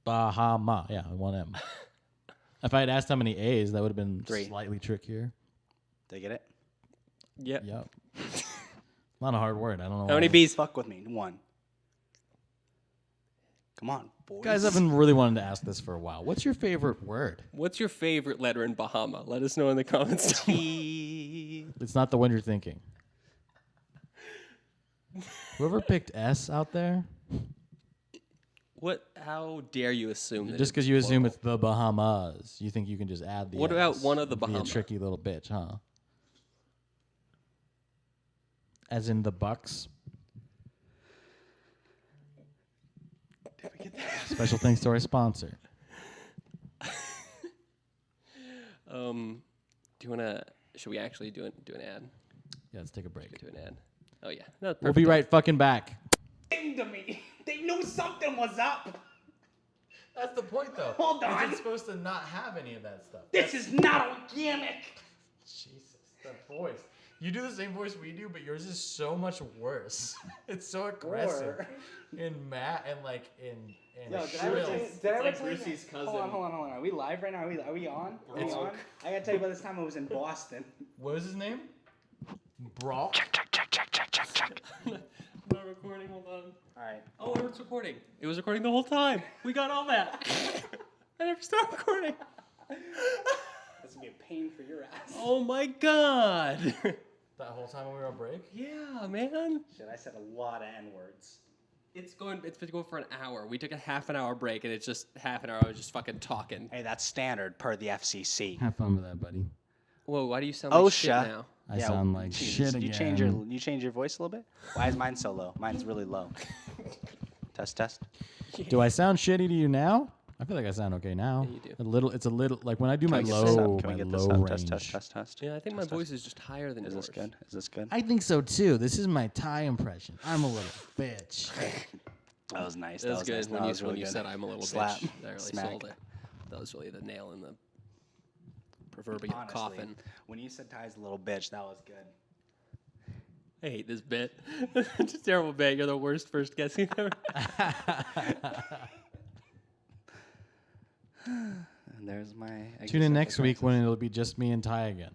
Bahama. Yeah, 1 M. If I had asked how many A's, that would have been 3. slightly trickier. Did I get it? Yep. Yep. Not a hard word. I don't know. How many why. B's? Fuck with me. 1. Come on, boys. Guys, I've been really wanting to ask this for a while. What's your favorite word? What's your favorite letter in Bahama? Let us know in the comments. T. It's not the one you're thinking. Whoever picked S out there, What? How dare you assume that? just because it's you assume plural? it's the Bahamas, you think you can just add the What S about one of the and be Bahamas? a tricky little bitch, huh? As in the Bucks. Did we get that? Special thanks to our sponsor. Do you wanna? Should we actually do an ad? Yeah, let's take a break. Do an ad. Oh yeah. No, We'll be right fucking back. To me. They knew something was up. That's the point, though. Hold on. It's supposed to not have any of that stuff. This is not organic. Jesus, that voice. You do the same voice we do, but yours is so much worse. It's so aggressive. In Matt and like in Yo, shrill. did I ever like tell you? Brucey's cousin. Hold on. Are we live right now? Are we on? Are we on? I gotta tell you about this time I was in Boston. What was his name? Brock. Check. Not recording. Hold on. All right. Oh, it's recording. It was recording the whole time. We got all that. I never stopped recording. This would be a pain for your ass. Oh my god. That whole time when we were on break? Yeah, man. Shit, I said a lot of N words. It's been going for an hour. We took a half an hour break, and it's just half an hour. I was just fucking talking. Hey, that's standard per the FCC. Have fun with that, buddy. Whoa, why do you sound like shit OSHA. now? I sound like Jesus, shit you again. change your voice a little bit? Why is mine so low? Mine's really low. Test. Do I sound shitty to you now? I feel like I sound okay now. Yeah, you do. A little. It's a little like when I do my Can we get this low, up? Can my we get this low up? range. Test. Yeah, I think my Test, voice is just higher than Is yours. this good? Is this good? I think so too. This is my Ty impression. I'm a little bitch. That was nice. That was good. nice. When That you, was really when you good. said I'm a little Slap. bitch, that really Smack. sold it. That was really the nail in the proverbial Honestly, coffin. when you said Ty's a little bitch, that was good. I hate this bit. It's a terrible bit. You're the worst first guest you've ever. And there's my. Tune in next week when it'll be just me and Ty again.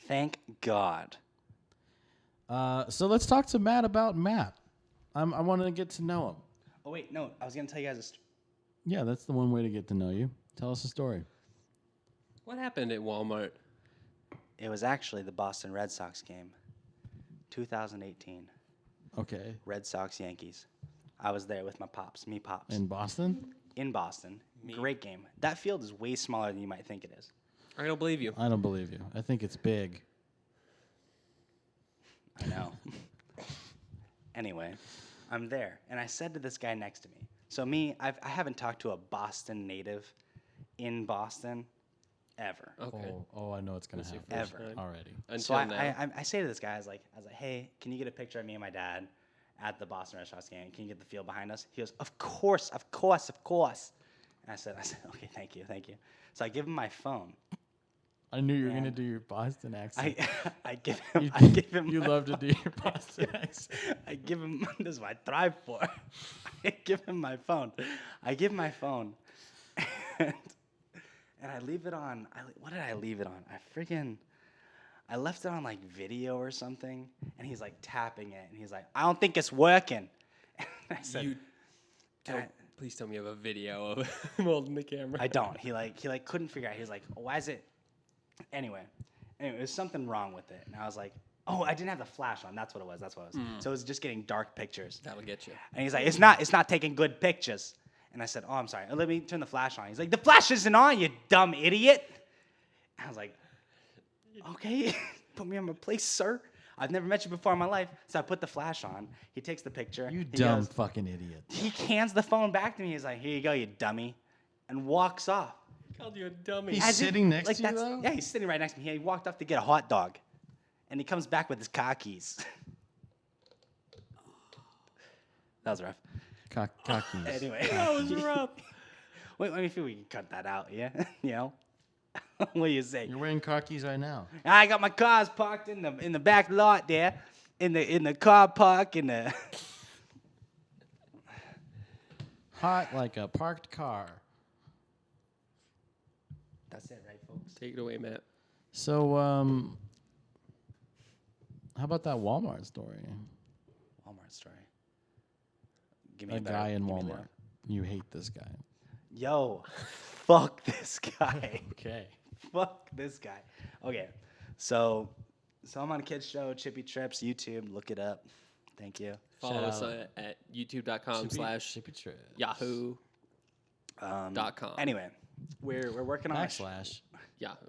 Thank God. So let's talk to Matt about Matt. I want to get to know him. Oh wait, no. I was gonna tell you guys a story. Yeah, that's the one way to get to know you. Tell us a story. What happened at Walmart? It was actually the Boston Red Sox game, 2018. Okay. Red Sox Yankees. I was there with my pops, me pops, In Boston? in Boston. Great game. That field is way smaller than you might think it is. I don't believe you. I don't believe you. I think it's big. I know. Anyway, I'm there, and I said to this guy next to me. So I haven't talked to a Boston native in Boston ever. Okay. Oh, I know it's gonna That's your happen first Ever. time. already. So Until now. I say to this guy, I was like, hey, can you get a picture of me and my dad at the Boston Red Sox game? Can you get the field behind us? He goes, of course. And I said, okay, thank you. So I give him my phone. I knew you were gonna And do your Boston accent. I give him. You love to do your Boston accent. I give him. This is what I thrive for. I give him my phone. And I leave it on. What did I leave it on? I left it on like video or something. And he's like tapping it, and he's like, I don't think it's working. And I said, Please tell me you have a video of him holding the camera. I don't. He couldn't figure out. He was like, why is it? Anyway, there's something wrong with it. And I was like, oh, I didn't have the flash on. That's what it was. So it was just getting dark pictures. That'll get you. And he's like, it's not taking good pictures. And I said, oh, I'm sorry. Let me turn the flash on. He's like, the flash isn't on, you dumb idiot. And I was like, okay, put me on my place, sir. I've never met you before in my life. So I put the flash on. He takes the picture. You He dumb goes- fucking idiot. He hands the phone back to me. He's like, here you go, you dummy. And walks off. Called you a dummy. He's As if- sitting next to you, that's- though? Yeah, he's sitting right next to me. He walked up to get a hot dog. And he comes back with his car keys. That was rough. Cockies. Anyway. That was rough. Wait, let me see if we can cut that out, yeah? You know? What do you say? You're wearing cockies right now. I got my cars parked in the back lot there. In the car park in the Hot like a parked car. That's it, right, folks? Take it away, Matt. So, how about that Walmart story? Walmart story. Give me A better- guy in give me the- Walmart. You hate this guy. Yo, fuck this guy. Okay. Fuck this guy. Okay, so I'm on a kids show, Chippy Trips, YouTube. Look it up. Thank you. Follow Shout us out. at youtube.com/yahoo.com. Anyway, we're working on a Backslash Yahoo.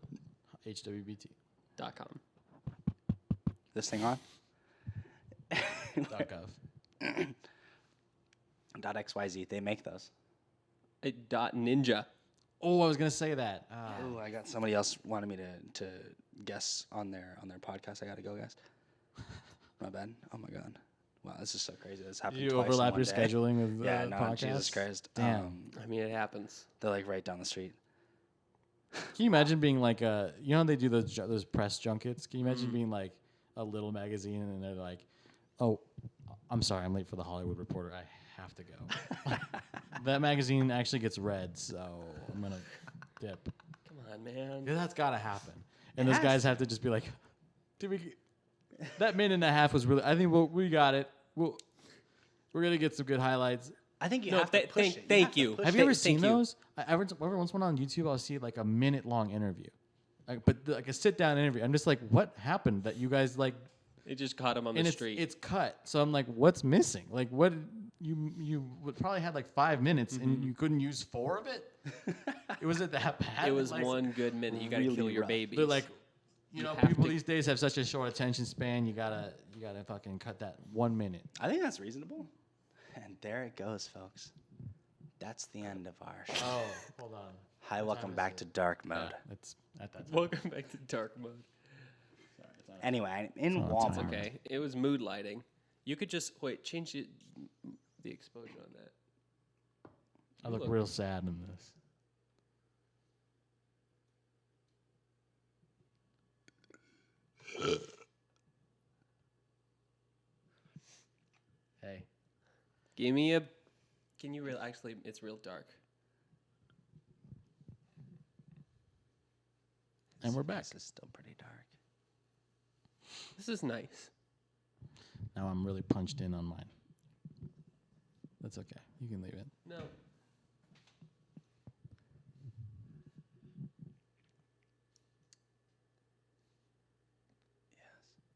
HWBT. this thing on. .gov. .xyz. They make those. .ninja. Oh, I was gonna say that. Oh, I got somebody else wanted me to guess on their podcast. I gotta go, guys. My bad. Oh my god. Wow, this is so crazy. This happened. Did you twice in overlap one your day. scheduling with the Yeah, no, podcast? Jesus Christ. Damn. I mean, it happens. They're like right down the street. Can you imagine being like a, you know how they do those press junkets? Can you imagine being like a little magazine and they're like, oh, I'm sorry, I'm late for the Hollywood Reporter. I have to go. That magazine actually gets read, so I'm going to dip. Come on, man. Yeah, that's got to happen. And It those has guys to. have to just be like, that minute and a half was really, I think we got it. We're going to get some good highlights. I think you No, have to push it. thank have to you. push Have it. you ever Thank seen you. those? Every once in a while on YouTube, I'll see like a minute-long interview. Like a sit-down interview. I'm just like, what happened that you guys like, They just caught him on and the it's, street. it's cut. So I'm like, what's missing? Like, what, you would probably had like 5 minutes and you couldn't use 4 of it? It was it that bad? It was Like, one good minute. You got to really kill your rough. babies. They're like, you know, have people to- these days have such a short attention span. You gotta fucking cut that 1 minute. I think that's reasonable. And there it goes, folks. That's the end of our show. Oh, hold on. Hi, welcome back to dark mode. Yeah, it's at that time. Welcome back to dark mode. Sorry, it's on. Anyway, in Oh, it's Walmart. on. Okay, it was mood lighting. You could just change the exposure on that. I look real sad in this. Hey. Give me a. Can you actually? It's real dark. And we're back. This is still pretty dark. This is nice. Now I'm really punched in on mine. That's okay. You can leave it. No.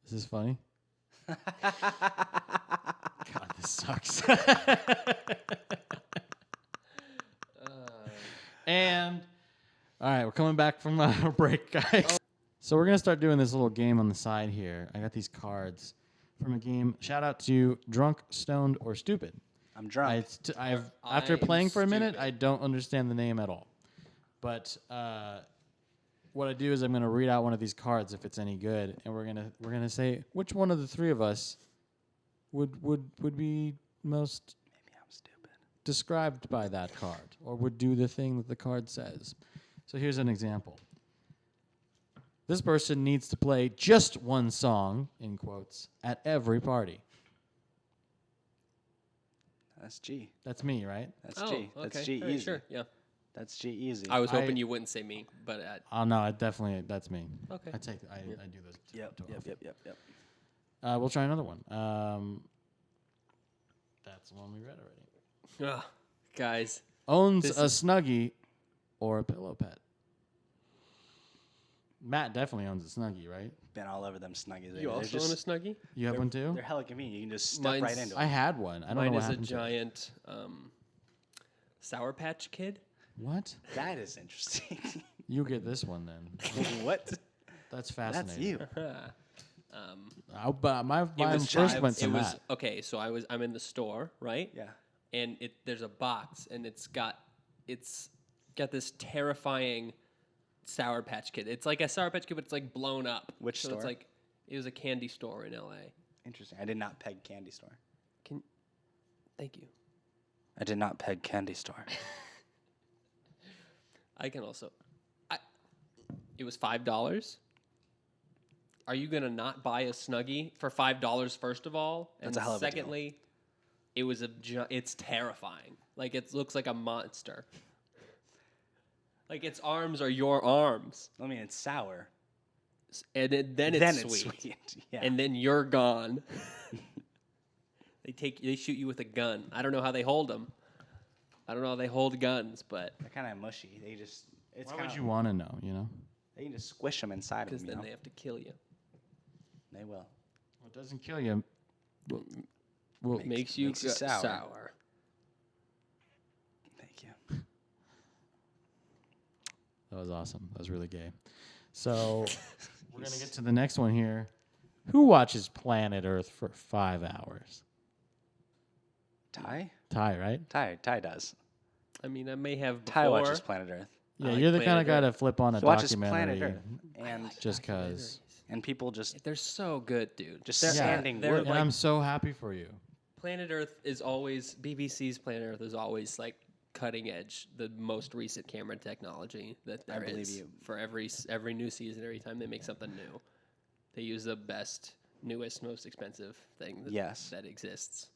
This is funny. God, this sucks. And all right, we're coming back from our break, guys. So we're gonna start doing this little game on the side here. I got these cards from a game. Shout out to Drunk, Stoned, or Stupid. I'm drunk. After I'm playing for a minute, stupid. I don't understand the name at all. But what I do is I'm gonna read out one of these cards if it's any good, and we're gonna say which one of the three of us would be most Maybe I'm stupid. described by that card, or would do the thing that the card says. So here's an example. This person needs to play just one song, in quotes, at every party. That's G. That's me, right? That's Oh, G. okay. That's G All right, easy. sure. Yeah. That's G easy. I was hoping I- you wouldn't say me, but Oh no, that's me. okay. I do this. Yep. We'll try another one. That's the one we read already. Ugh, guys, Owns This a is- Snuggie or a pillow pet. Matt definitely owns a Snuggie, right? Been all over them snuggies. you They're also just, own a Snuggie? You have one too? They're hella convenient. You can just step right Mine's- into I it. had one. I don't know Mine what is a happened to it. giant Sour Patch Kid. What? That is interesting. You get this one then. What? That's fascinating. That's you. But my It mine was first giant- went to it was Matt. okay. So I'm in the store, right? Yeah. And there's a box, and it's got this terrifying Sour Patch Kid. It's like a Sour Patch Kid, but it's like blown up. Which so store? It's like it was a candy store in LA. Interesting. I did not peg candy store. Thank you. I did not peg candy store. I can also. It was $5. Are you gonna not buy a Snuggie for $5? First of all, That's a hell of a deal. secondly, it was it's terrifying. Like it looks like a monster. Like its arms are your arms, I mean, it's sour. and then it's sweet. Yeah. And then you're gone. They shoot you with a gun. I don't know how they hold them. I don't know how they hold guns, but They're kind of mushy. They just. It's Why kind would of. you want to know, you know? They can just squish them inside of because them. then they have to kill you. They will. What doesn't kill you. Well, Makes you makes you sour. sour. Thank you. that was awesome. That was really gay. So we're going to get to the next one here. Who watches Planet Earth for 5 hours? Ty? Ty, right? Ty does. I mean, I may have before. Ty watches Planet Earth. Yeah, like you're the kind of Planet guy Earth. to flip on a He watches documentary Planet Earth. And just because. and people just They're so good, dude. Just They're- sanding they're wood. And like- I'm so happy for you. Planet Earth is always BBC's Planet Earth is always like cutting edge, the most recent camera technology that there is believe you. for every new season. Every time they make something new, they use the best, newest, most expensive thing that exists.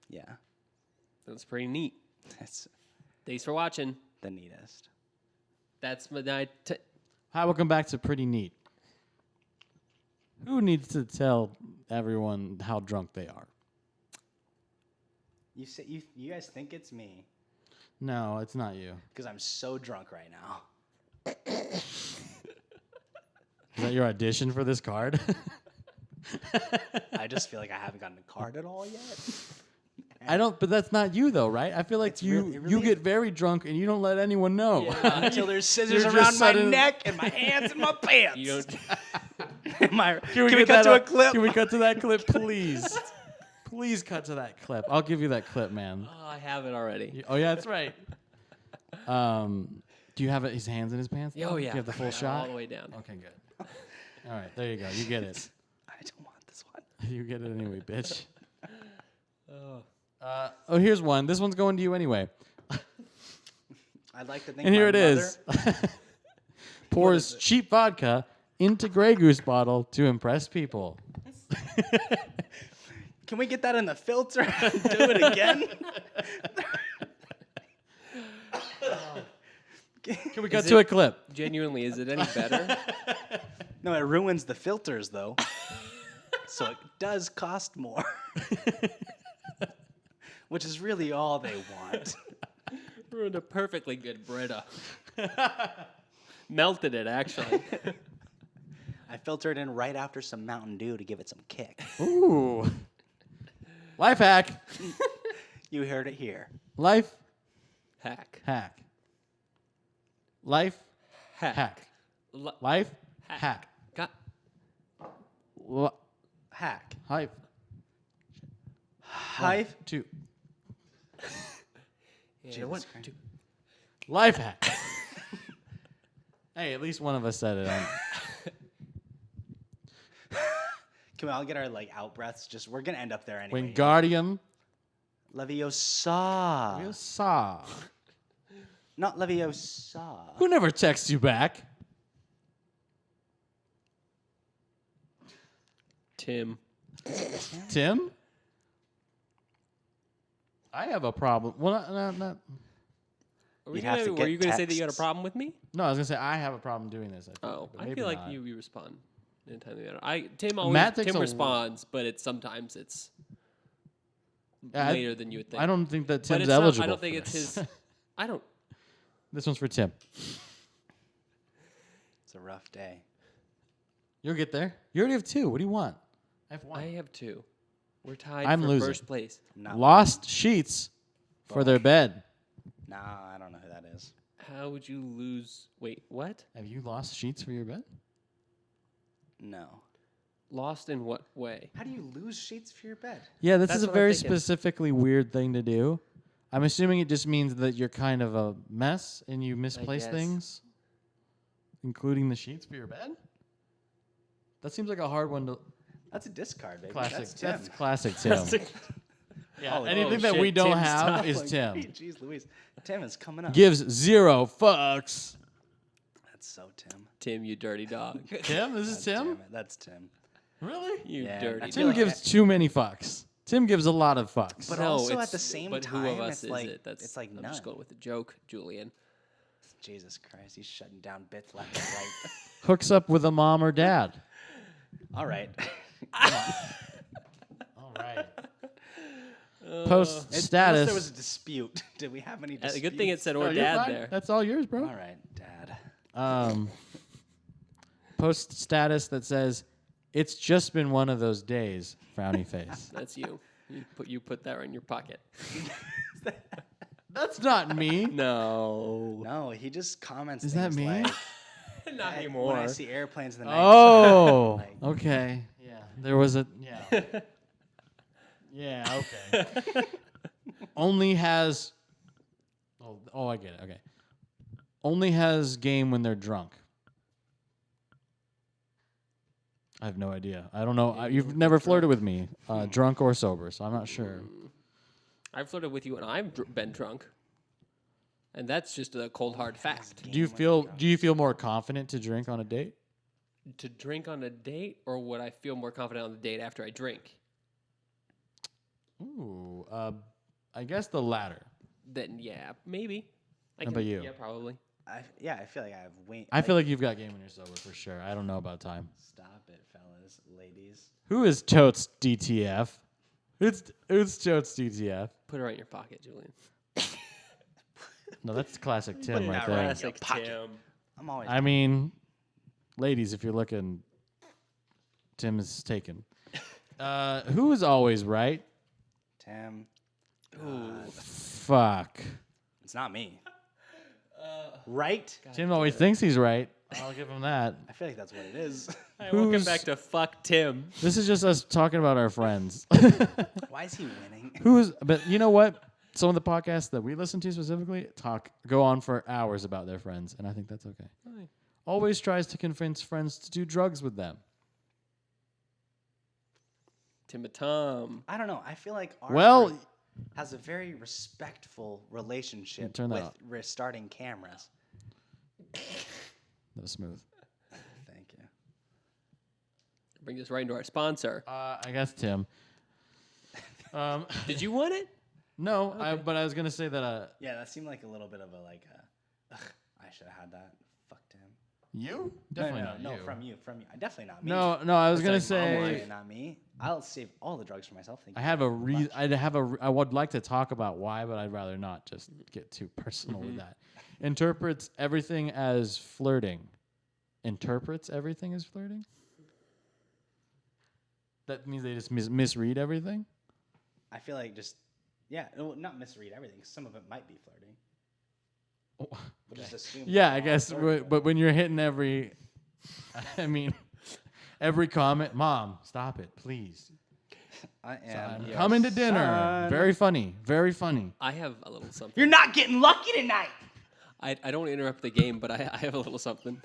Yeah. That's pretty neat. That's Thanks for watching. the neatest. That's my Hi, welcome back to Pretty Neat. Who needs to tell everyone how drunk they are? You say you guys think it's me No, it's not you. because I'm so drunk right now. Is that your audition for this card? I just feel like I haven't gotten a card at all yet. I don't, but that's not you though, right? I feel like It's you really- it you really- get very drunk and you don't let anyone know. Yeah. Until there's scissors You're around just my sudden- neck and my hands and my pants. you don't. Can we get cut that to a up? clip? Can we cut to that clip, please? Please cut to that clip. I'll give you that clip, man. Oh, I have it already. Oh yeah, that's right. Do you have his hands in his pants? Oh yeah. Do you have the full shot? all the way down. Okay, good. All right, there you go. You get it. I don't want this one. You get it anyway, bitch. Oh. Here's one. This one's going to you anyway. I'd like to think. And here it my is. mother- Pours cheap vodka into Grey Goose bottle to impress people. Can we get that in the filter and do it again? Can we cut to a clip? Genuinely, is it any better? No, it ruins the filters though. So it does cost more. Which is really all they want. Ruined a perfectly good Brita. Melted it, actually. I filtered in right after some Mountain Dew to give it some kick. Ooh. Life hack. You heard it here. Life Hack. hack. Life Hack. hack. Li- Life hack. Got Li- Hack. Life. Hive. 2. yeah, Jesus one, Christ. two. Life hack. Hey, at least one of us said it. Can we all get our out breaths? Just we're gonna end up there anyway. Wingardium Leviosa. Leviosa. Not Leviosa. Who never texts you back? Tim. Tim? I have a problem. Well, not. Were You'd you have gonna, to were get you going to say that you had a texts. problem with me? No, I was gonna say I have a problem doing this. I think, Oh, but I maybe feel like not. you respond in a timely manner. Tim Matt takes Tim a- responds, but it's sometimes Yeah, later than you would think. I don't think that But Tim's it's not- eligible. I don't think for it's this. his. I don't. This one's for Tim. It's a rough day. You'll get there. You already have 2. What do you want? I have 1. I have 2. We're tied I'm for losing. first place. Not Lost sheets for their bed. Nah, I don't know who that is. How would you lose? Wait, what? Have you lost sheets for your bed? No. Lost in what way? How do you lose sheets for your bed? Yeah, this That's is a what I'm very thinking. specifically weird thing to do. I'm assuming it just means that you're kind of a mess and you misplace guess. things, including the sheets for your bed. That seems like a hard one to. That's a discard, baby. Classic. That's Tim. That's classic Tim. Yeah, Oh, anything oh, that we shit, don't Tim's have top. is Like, Tim. Jeez Louise. Tim is coming up. Gives 0 fucks. That's so Tim. Tim, you dirty dog. Tim, this is Tim. Damn it. That's Tim. Really? You Yeah, dirty I feel Tim dog. like gives too many fucks. Tim gives a lot of fucks. But No, also it's- at the same but time, who of us it's is like it? That's, it's like I'm none. just going with the joke, Julian. Jesus Christ, he's shutting down bits left and right. Hooks up with a mom or dad. All right. All right. Post Unless status. there was a dispute. Did we have any disputes? A good thing it said No, or you're dad fine. there. That's all yours, bro. All right, Dad. Post status that says, "It's just been one of those days." Frowny face. That's you. You put that in your pocket. That's not me. No. No, he just comments. Is that things me? Like, Not when anymore. I see airplanes in the night. Oh, Like- okay. Yeah, there was a yeah. Yeah, okay. Only has. Oh, I get it. Okay. Only has game when they're drunk. I have no idea. I don't know. You've never flirted with me, drunk or sober, so I'm not sure. I've flirted with you and I've been drunk. And that's just a cold hard fact. Do you feel more confident to drink on a date? To drink on a date, or would I feel more confident on the date after I drink? Ooh, I guess the latter. Then yeah, maybe. How about you? Yeah, probably. I feel like I have way. I feel like you've got game when you're sober for sure. I don't know about time. Stop it, fellas, ladies. Who is Totes DTF? Who's Totes DTF? Put her in your pocket, Julian. No, that's classic Tim right that there. right. Classic pocket. Tim. I'm always. I mean, ladies, if you're looking, Tim is taken. Who is always right? Tim. Ooh. Fuck. It's not me. Right? Tim always thinks he's right. I'll give him that. I feel like that's what it is. Hi, welcome Who's- back to Fuck Tim. This is just us talking about our friends. Why is he winning? But you know what? Some of the podcasts that we listen to specifically go on for hours about their friends, and I think that's okay. Hi. Always tries to convince friends to do drugs with them. Tim and Tom. I don't know. I feel like our Well, group has a very respectful relationship Turn that with off. restarting cameras. that was smooth. Thank you. Bring us right into our sponsor. I guess Tim. Did you want it? No, Okay. but I was gonna say that. Yeah, that seemed like a little bit of a ugh, I should have had that. Fucked him. You? Definitely no, not no, you. from you. Definitely not me. No, I was It's gonna like, Mom wanted say it, not me. I'll save all the drugs for myself. Thank I you have a very reason. much. I would like to talk about why, but I'd rather not just get too personal with that. Interprets everything as flirting. Interprets everything as flirting? That means they just misread everything? I feel like not misread everything. 'Cause some of it might be flirting. Oh, But just assume. yeah, I it's all guess. flirting. But when you're hitting every comment, Mom, stop it, please. I So am I'm your coming to dinner. son. Very funny. Very funny. I have a little something. You're not getting lucky tonight. I don't want to interrupt the game, but I have a little something.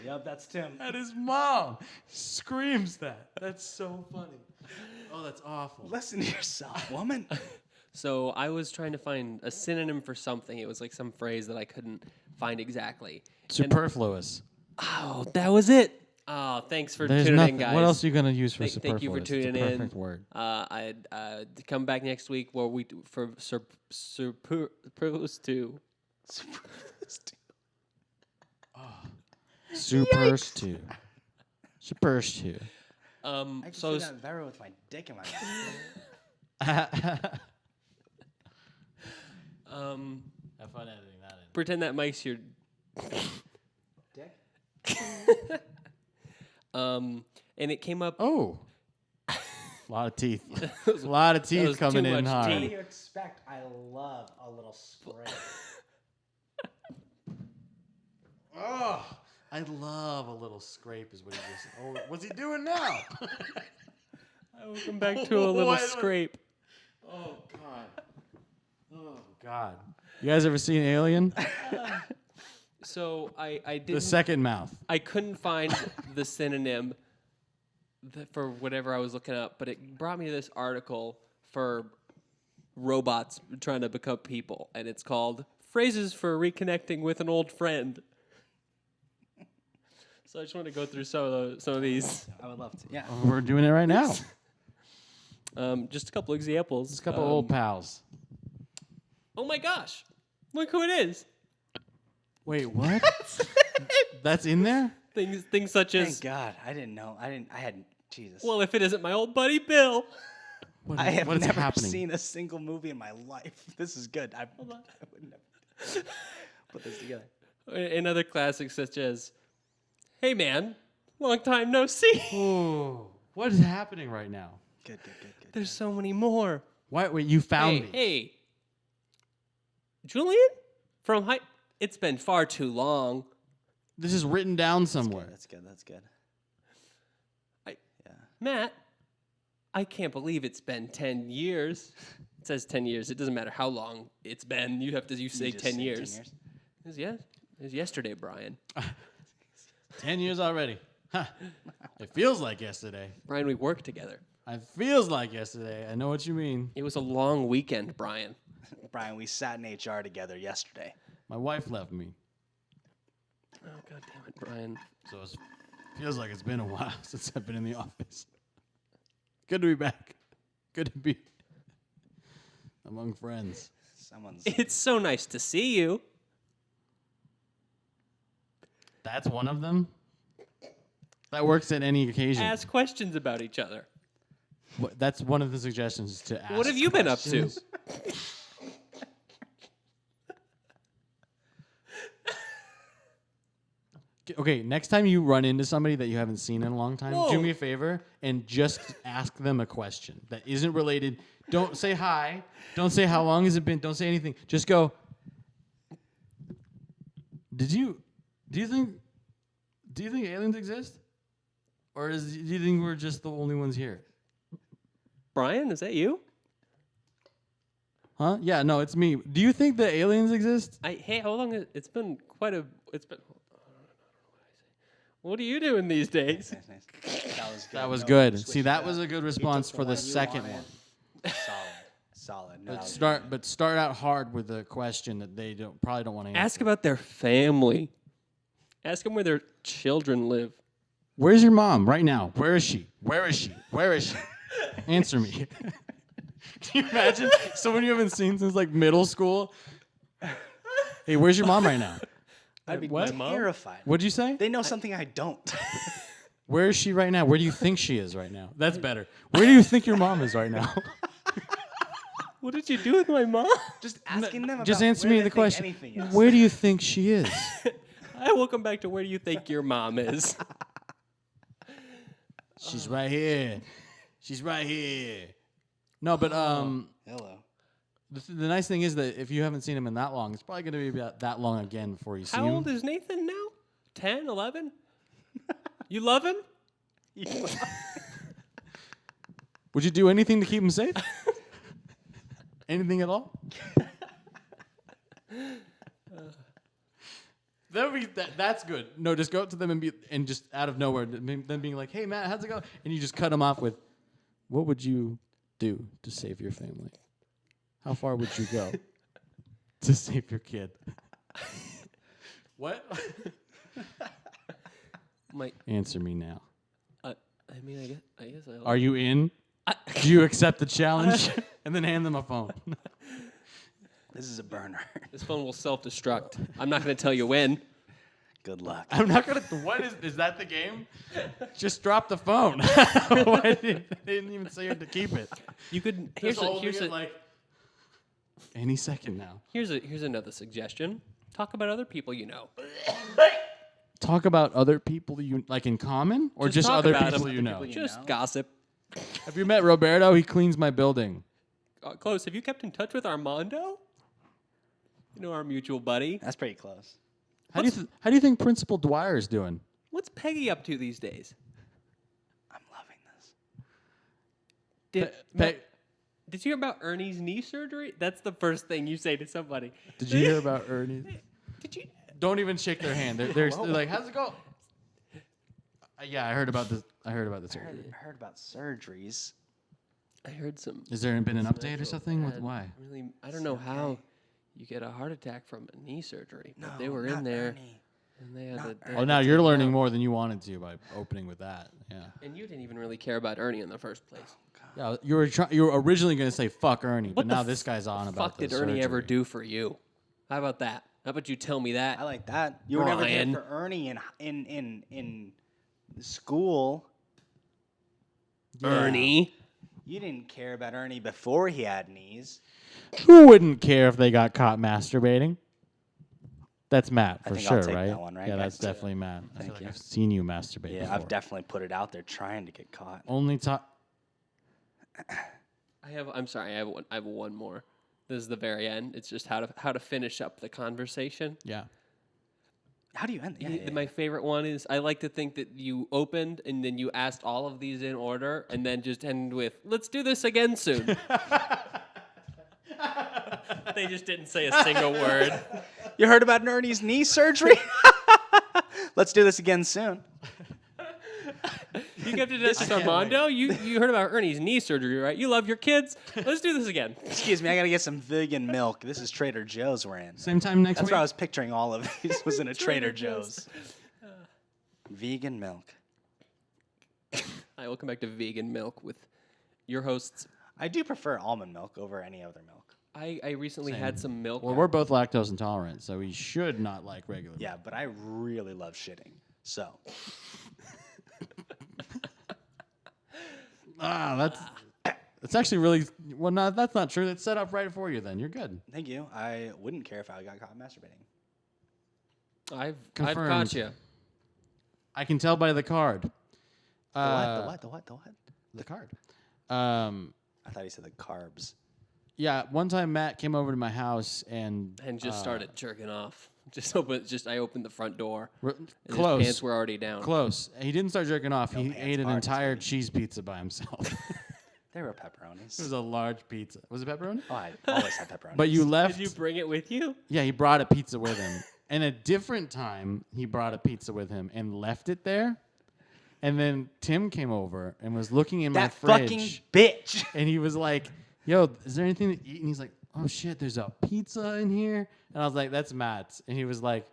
Yep, that's Tim. And his mom screams that. That's so funny. Oh, that's awful. Listen to yourself, woman. So I was trying to find a synonym for something. It was like some phrase that I couldn't find exactly. Superfluous. Oh, that was it. Oh, thanks for There's tuning nothing. in, guys. What else are you gonna use for superfluous? Thank you for It's tuning a in. perfect word. I'd come back next week where we for supposed to. Super stew. Super stew. I can So I see was- that better with my dick in my mouth. Have fun editing that in. pretend that mic's your. Dick? And it came up. Oh. A lot of teeth. A lot of teeth was coming too in much hard. What teeth. do you expect? I love a little spray. Oh, I love a little scrape. Is what he just. Oh, what's he doing now? Welcome back to a little What? scrape. Oh God. Oh God. You guys ever seen Alien? So I The didn't. second mouth. I couldn't find the synonym for whatever I was looking up, but it brought me to this article for robots trying to become people, and it's called "Phrases for Reconnecting with an Old Friend." So I just want to go through some of these. I would love to. Yeah. We're doing it right now. Just a couple examples. Just a couple old pals. Oh my gosh! Look who it is. Wait, what? That's in there? Things such as Thank God. I didn't know. I had Jesus. well, if it isn't my old buddy Bill. What I have what is never happening? seen a single movie in my life. This is good. I would never put this together. And other classics such as, "Hey man, long time no see." Oh, what is happening right now? Good. There's so many more. Why? Wait, you found me. Hey, Julian from High. It's been far too long. This is written down somewhere. That's good. Matt, I can't believe it's been 10 years. It says 10 years. It doesn't matter how long it's been. You say 10 years. It was yesterday, Brian. 10 years already. Huh. It feels like yesterday. Brian, we worked together. It feels like yesterday. I know what you mean. It was a long weekend, Brian. Brian, we sat in HR together yesterday. My wife left me, Oh, God damn it, Brian. so it feels like it's been a while since I've been in the office. Good to be back. Good to be among friends. Someone's It's so nice to see you. That's one of them? That works at any occasion. Ask questions about each other. That's one of the suggestions is to ask What have you been up to? questions. Okay, next time you run into somebody that you haven't seen in a long time, Whoa. do me a favor and just ask them a question that isn't related. Don't say hi. Don't say how long has it been. Don't say anything. Just go, Do you think aliens exist? Or do you think we're just the only ones here? Brian, is that you? Huh? Yeah, no, it's me. Do you think the aliens exist? Hey, how long? It's been quite a. It's been. What are you doing these days? Nice. That was good. That was No, good. switch See, it that up. was a good He response took for the you second wanted. one. Solid. No, that was But start out hard with a question that they probably don't want to answer. Ask about their family. Ask them where their children live. Where's your mom right now? Where is she? Where is she? Where is she? Answer me. Can you imagine someone you haven't seen since like middle school? Hey, where's your mom right now? I'd be What? terrified. What'd you say? They know something I don't. Where is she right now? Where do you think she is right now? That's better. Where do you think your mom is right now? What did you do with my mom? Just asking them. Just about answer where me they the think question. anything is. Where do you think she is? I will come back to where do you think your mom is? She's right here. She's right here. No, but Hello. the nice thing is that if you haven't seen him in that long, it's probably going to be about that long again before you see How him. old is Nathan now? 10, 11? You love him? Would you do anything to keep him safe? Anything at all? That's good. No, just go up to them and just out of nowhere, them being like, "Hey, Matt, how's it going?" And you just cut them off with, "What would you do to save your family? How far would you go to save your kid?" What? Answer me now. I guess I Are you in? Do you accept the challenge? And then hand them a phone. This is a burner. This phone will self-destruct. I'm not going to tell you when. Good luck. I'm not gonna. What is that the game? Just drop the phone. Why they didn't even say you had to keep it. You could. Here's like any second now. Here's another suggestion. Talk about other people you know. Talk about other people you like in common, or just talk other about people them. you know. People you Just know? gossip. Have you met Roberto? He cleans my building. Close. Have you kept in touch with Armando? You know, our mutual buddy. That's pretty close. How do you think Principal Dwyer's doing? What's Peggy up to these days? I'm loving this. Did you hear about Ernie's knee surgery? That's the first thing you say to somebody. Did you hear about Ernie? Did you? Don't even shake their hand. They're like, "How's it go?" Yeah, I heard about this. I heard about the surgery. I heard about surgeries. I heard some. Has there been an update or something with why? Really, I don't know how you get a heart attack from a knee surgery, but they were in there. Ernie. And they had Not to, they Oh, had now to you're take it learning out. more than you wanted to by opening with that. Yeah. And you didn't even really care about Ernie in the first place. Yeah, you were originally going to say fuck Ernie, but What the now this guy's on about Fuck the did Ernie ever surgery. do for you? How about that? How about you tell me that? I like that. You were never there Brian. for Ernie in school. Yeah. Ernie. You didn't care about Ernie before he had knees. Who wouldn't care if they got caught masturbating? That's Matt I for think sure, I'll take right? that one, right, Yeah, that's guys? definitely Matt. I feel Thank like you. I've seen you masturbate Yeah, before. I've definitely put it out there trying to get caught. Only time. I'm sorry. I have one more. This is the very end. It's just how to finish up the conversation. Yeah. How do you end? Yeah, My favorite one is I like to think that you opened and then you asked all of these in order and then just end with "Let's do this again soon." They just didn't say a single word. You heard about Ernie's knee surgery? Let's do this again soon. You kept it as Armando. You heard about Ernie's knee surgery, right? You love your kids. Let's do this again. Excuse me, I gotta get some vegan milk. This is Trader Joe's we're in. Same time next That's week. where I was picturing all of these was in a Trader Trader Joe's. Vegan milk. I will come back to vegan milk with your hosts. I do prefer almond milk over any other milk. I recently had some milk. Well, we're both lactose intolerant, so we should not like regular. Yeah, but I really love shitting. So That's actually really well. No, that's not true. It's set up right for you. Then you're good. thank you. I wouldn't care if I got caught masturbating. I've Confirmed. caught you. I can tell by the card. The what? The card. I thought he said the carbs. Yeah, one time Matt came over to my house and And just started jerking off. I opened the front door. And his Close. pants were already down. Close. He didn't start jerking off. No He pants ate an parties, entire baby. cheese pizza by himself. There were It pepperonis. was a large pizza. Was it pepperoni? Oh, I always had pepperonis. But you left. Did you bring it with you? Yeah, he brought a pizza with him. And a different time, he brought a pizza with him and left it there. And then Tim came over and was looking in my that fridge. fucking bitch. And he was like, yo, is there anything to eat? And he's like, oh, shit, there's a pizza in here. And I was like, that's Matt's. And he was like,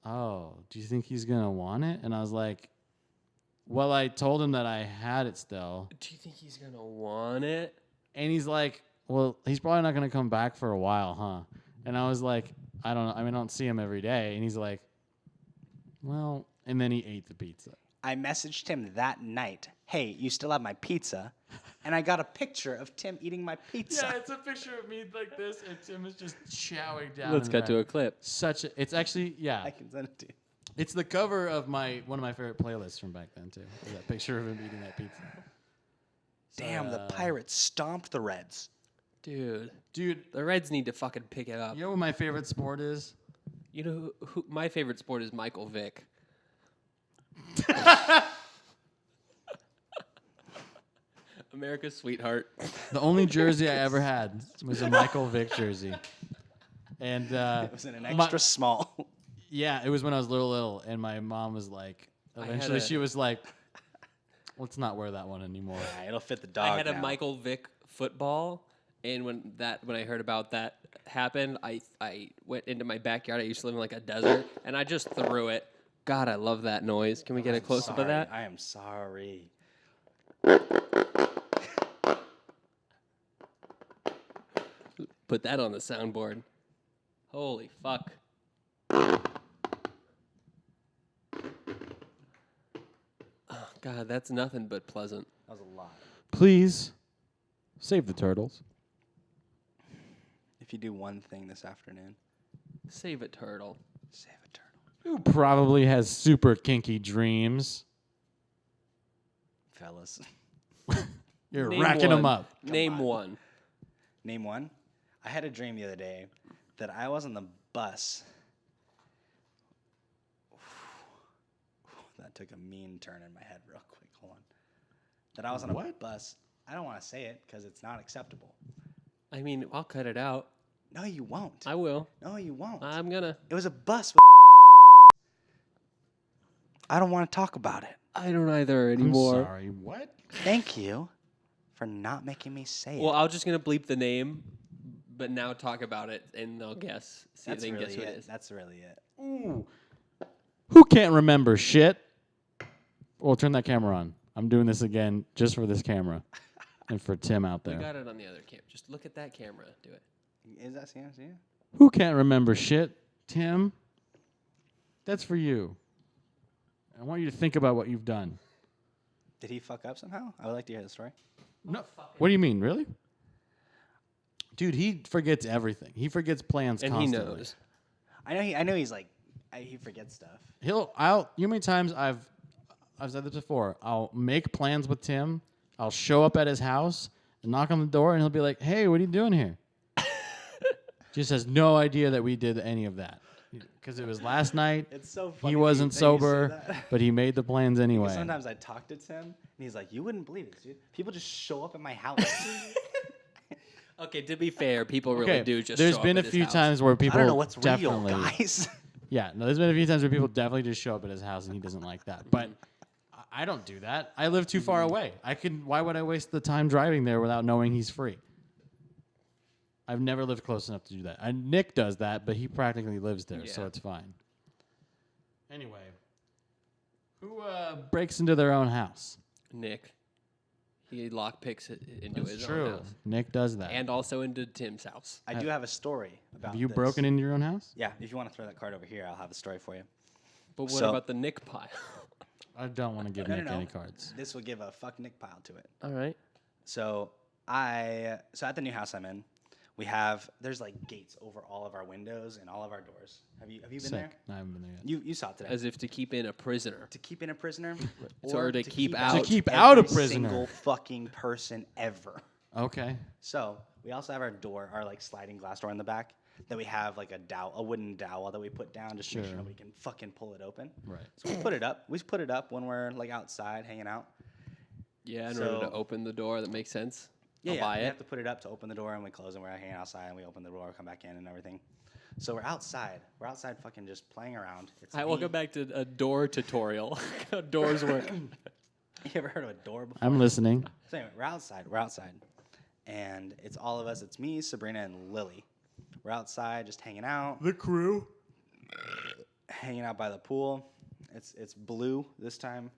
oh, do you think he's going to want it? And I was like, well, I told him that I had it still. Do you think he's gonna want it? And he's like, well, he's probably not going to come back for a while, huh? And I was like, I don't know. I mean, I don't see him every day. And he's like, well, and then he ate the pizza. I messaged him that night, hey, you still have my pizza? And I got a picture of Tim eating my pizza. Yeah, it's a picture of me like this, and Tim is just chowing down. Let's cut to a clip. It's actually, yeah. I can send it to you. It's the cover of one of my favorite playlists from back then, too. Is that picture of him eating that pizza. Damn, the Pirates stomped the Reds. Dude, Dude, the Reds need to fucking pick it up. you know what my favorite sport is? You know who my favorite sport is Michael Vick. America's sweetheart. The only jersey I ever had was a Michael Vick jersey. And It was in an extra small. yeah, it was when I was little, and my mom was like, eventually she was like, let's not wear that one anymore. Yeah, it'll fit the dog. I had a now. Michael Vick football, and when I heard about that happened, I went into my backyard. I used to live in like a desert, and I just threw it. God, I love that noise. Can we get a close up of that? I am sorry. Put that on the soundboard. Holy fuck. Oh, God, that's nothing but pleasant. That was a lot. Please save the turtles. If you do one thing this afternoon, Save it, turtle. save a turtle. Who probably has super kinky dreams? Fellas. You're Name racking them one. up. Name on. one. Name one. I had a dream the other day that I was on the bus. That took a mean turn in my head real quick. Hold on. That I was on a What? bus. I don't want to say it because it's not acceptable. I mean, I'll cut it out. No, you won't. I will. No, you won't. I'm gonna. It was a bus with I don't want to talk about it. I don't either I'm anymore. sorry. What? Thank you for not making me say Well, it. I'm just gonna bleep the name, but now talk about it, and they'll guess. See if That's they can really guess who it. it is. That's really it. Ooh. Who can't remember shit? Well, turn that camera on. I'm doing this again just for this camera and for Tim out We there. got it on the other camera. Just look at that camera. Do it. Is that CMC? Who can't remember shit? Tim, that's for you. I want you to think about what you've done. Did he fuck up somehow? I would like to hear the story. No. What do you mean, really? Dude, he forgets everything. He forgets plans And constantly. he knows. I know he's like, he forgets stuff. You know how many times I've said this before. I'll make plans with Tim. I'll show up at his house and knock on the door, and he'll be like, "Hey, what are you doing here?" Just has no idea that we did any of that because it was last night. It's so funny. He that wasn't you say sober, that. but he made the plans anyway. Because sometimes I talk to Tim, and he's like, "You wouldn't believe this, dude. People just show up at my house." Okay, to be fair, people really Okay, do just. there's show been up a at few his house. times where people I don't know what's definitely, real, guys. yeah, no, there's been a few times where people definitely just show up at his house and he doesn't like that. But I don't do that. I live too far away. Why would I waste the time driving there without knowing he's free? I've never lived close enough to do that. Nick does that, but he practically lives there, so Yeah. it's fine. Anyway, who breaks into their own house? Nick. He lockpicks it into That's his true. own house. Nick does that. And also into Tim's house. I do have a story about Have you this. broken into your own house? Yeah, if you want to throw that card over here, I'll have a story for you. But what So- about the Nick pile? I don't want to give No, Nick no, no. any cards. This will give a fuck Nick pile to it. All right. So at the new house I'm in, there's like gates over all of our windows and all of our doors. Have you been Sick. there? No, I haven't been there yet. You saw it today. As if to keep in a prisoner. To keep in a prisoner, Or to keep out- To keep out a every prisoner. Single fucking person ever. Okay. So we also have our door, our like sliding glass door in the back. that we have like a wooden dowel that we put down just to make sure Sure. nobody can fucking pull it open. Right. So we put it up. We put it up when we're like outside hanging out. Yeah, in order to So- open the door, that makes sense. Yeah, I'll buy we it. have to put it up to open the door, and we close, and we're hanging outside, and we open the door, come back in, and everything. So we're outside. We're outside, fucking just playing around. It's Hi, me. welcome back to a door tutorial. How doors work. You ever heard of a door before? I'm listening. So anyway, we're outside. We're outside, and it's all of us. It's me, Sabrina, and Lily. We're outside, just hanging out, The crew. hanging out by the pool. It's blue this time.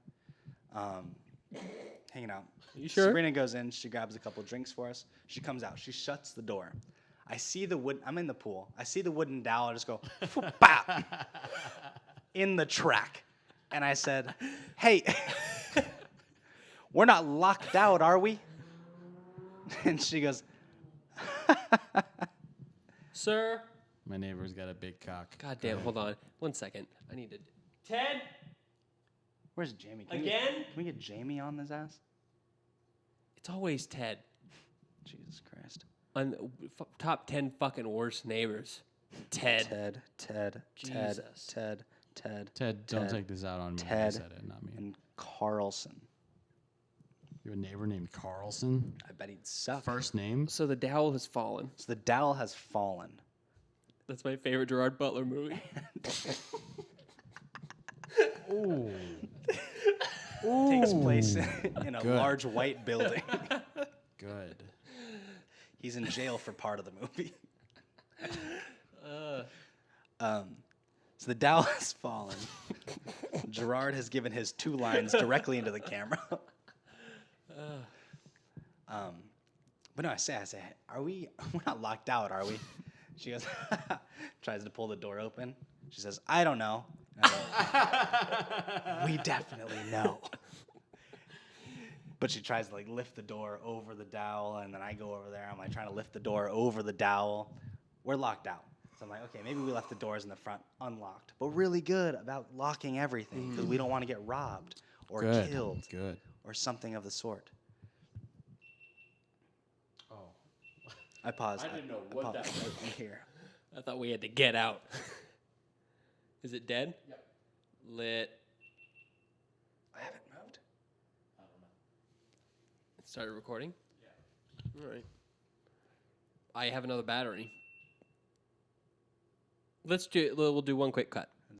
Hanging out. You sure? Sabrina goes in. She grabs a couple drinks for us. She comes out. She shuts the door. I see the wood. I'm in the pool. I see the wooden dowel just go, "Bow," in the track, and I said, "Hey, we're not locked out, are we?" And she goes, Sir. My neighbor's got a big cock. God damn, hold on. 1 second. I need to. Ted? "Where's Jamie? Again? Can we get Jamie on this ass?" It's always Ted. Jesus Christ. On top 10 fucking worst neighbors. Ted. Ted. Jesus. Ted. Ted, don't take this out on me. I Ted. said it, not me. And Carlson. You have a neighbor named Carlson? I bet he'd suck. First name? So the dowel has fallen. So the dowel has fallen. That's my favorite Gerard Butler movie. Ooh. Takes place in a Good. large white building. Good. He's in jail for part of the movie. So the dowel has fallen. Gerard has given his 2 lines directly into the camera. But no, I say, are we? We're not locked out, are we? She goes, tries to pull the door open. She says, "I don't know." And I go, "We definitely know." But she tries to like lift the door over the dowel, and then I go over there. I'm like trying to lift the door over the dowel. We're locked out. So I'm like, okay, maybe we left the doors in the front unlocked, but really good about locking everything because we don't want to get robbed or Good. killed Good. or something of the sort. Oh. I paused. I didn't know what that was. Here. I thought we had to get out. Is it dead? Yep. Lit. I haven't moved. It started recording? Yeah. All right. I have another battery. We'll do one quick cut.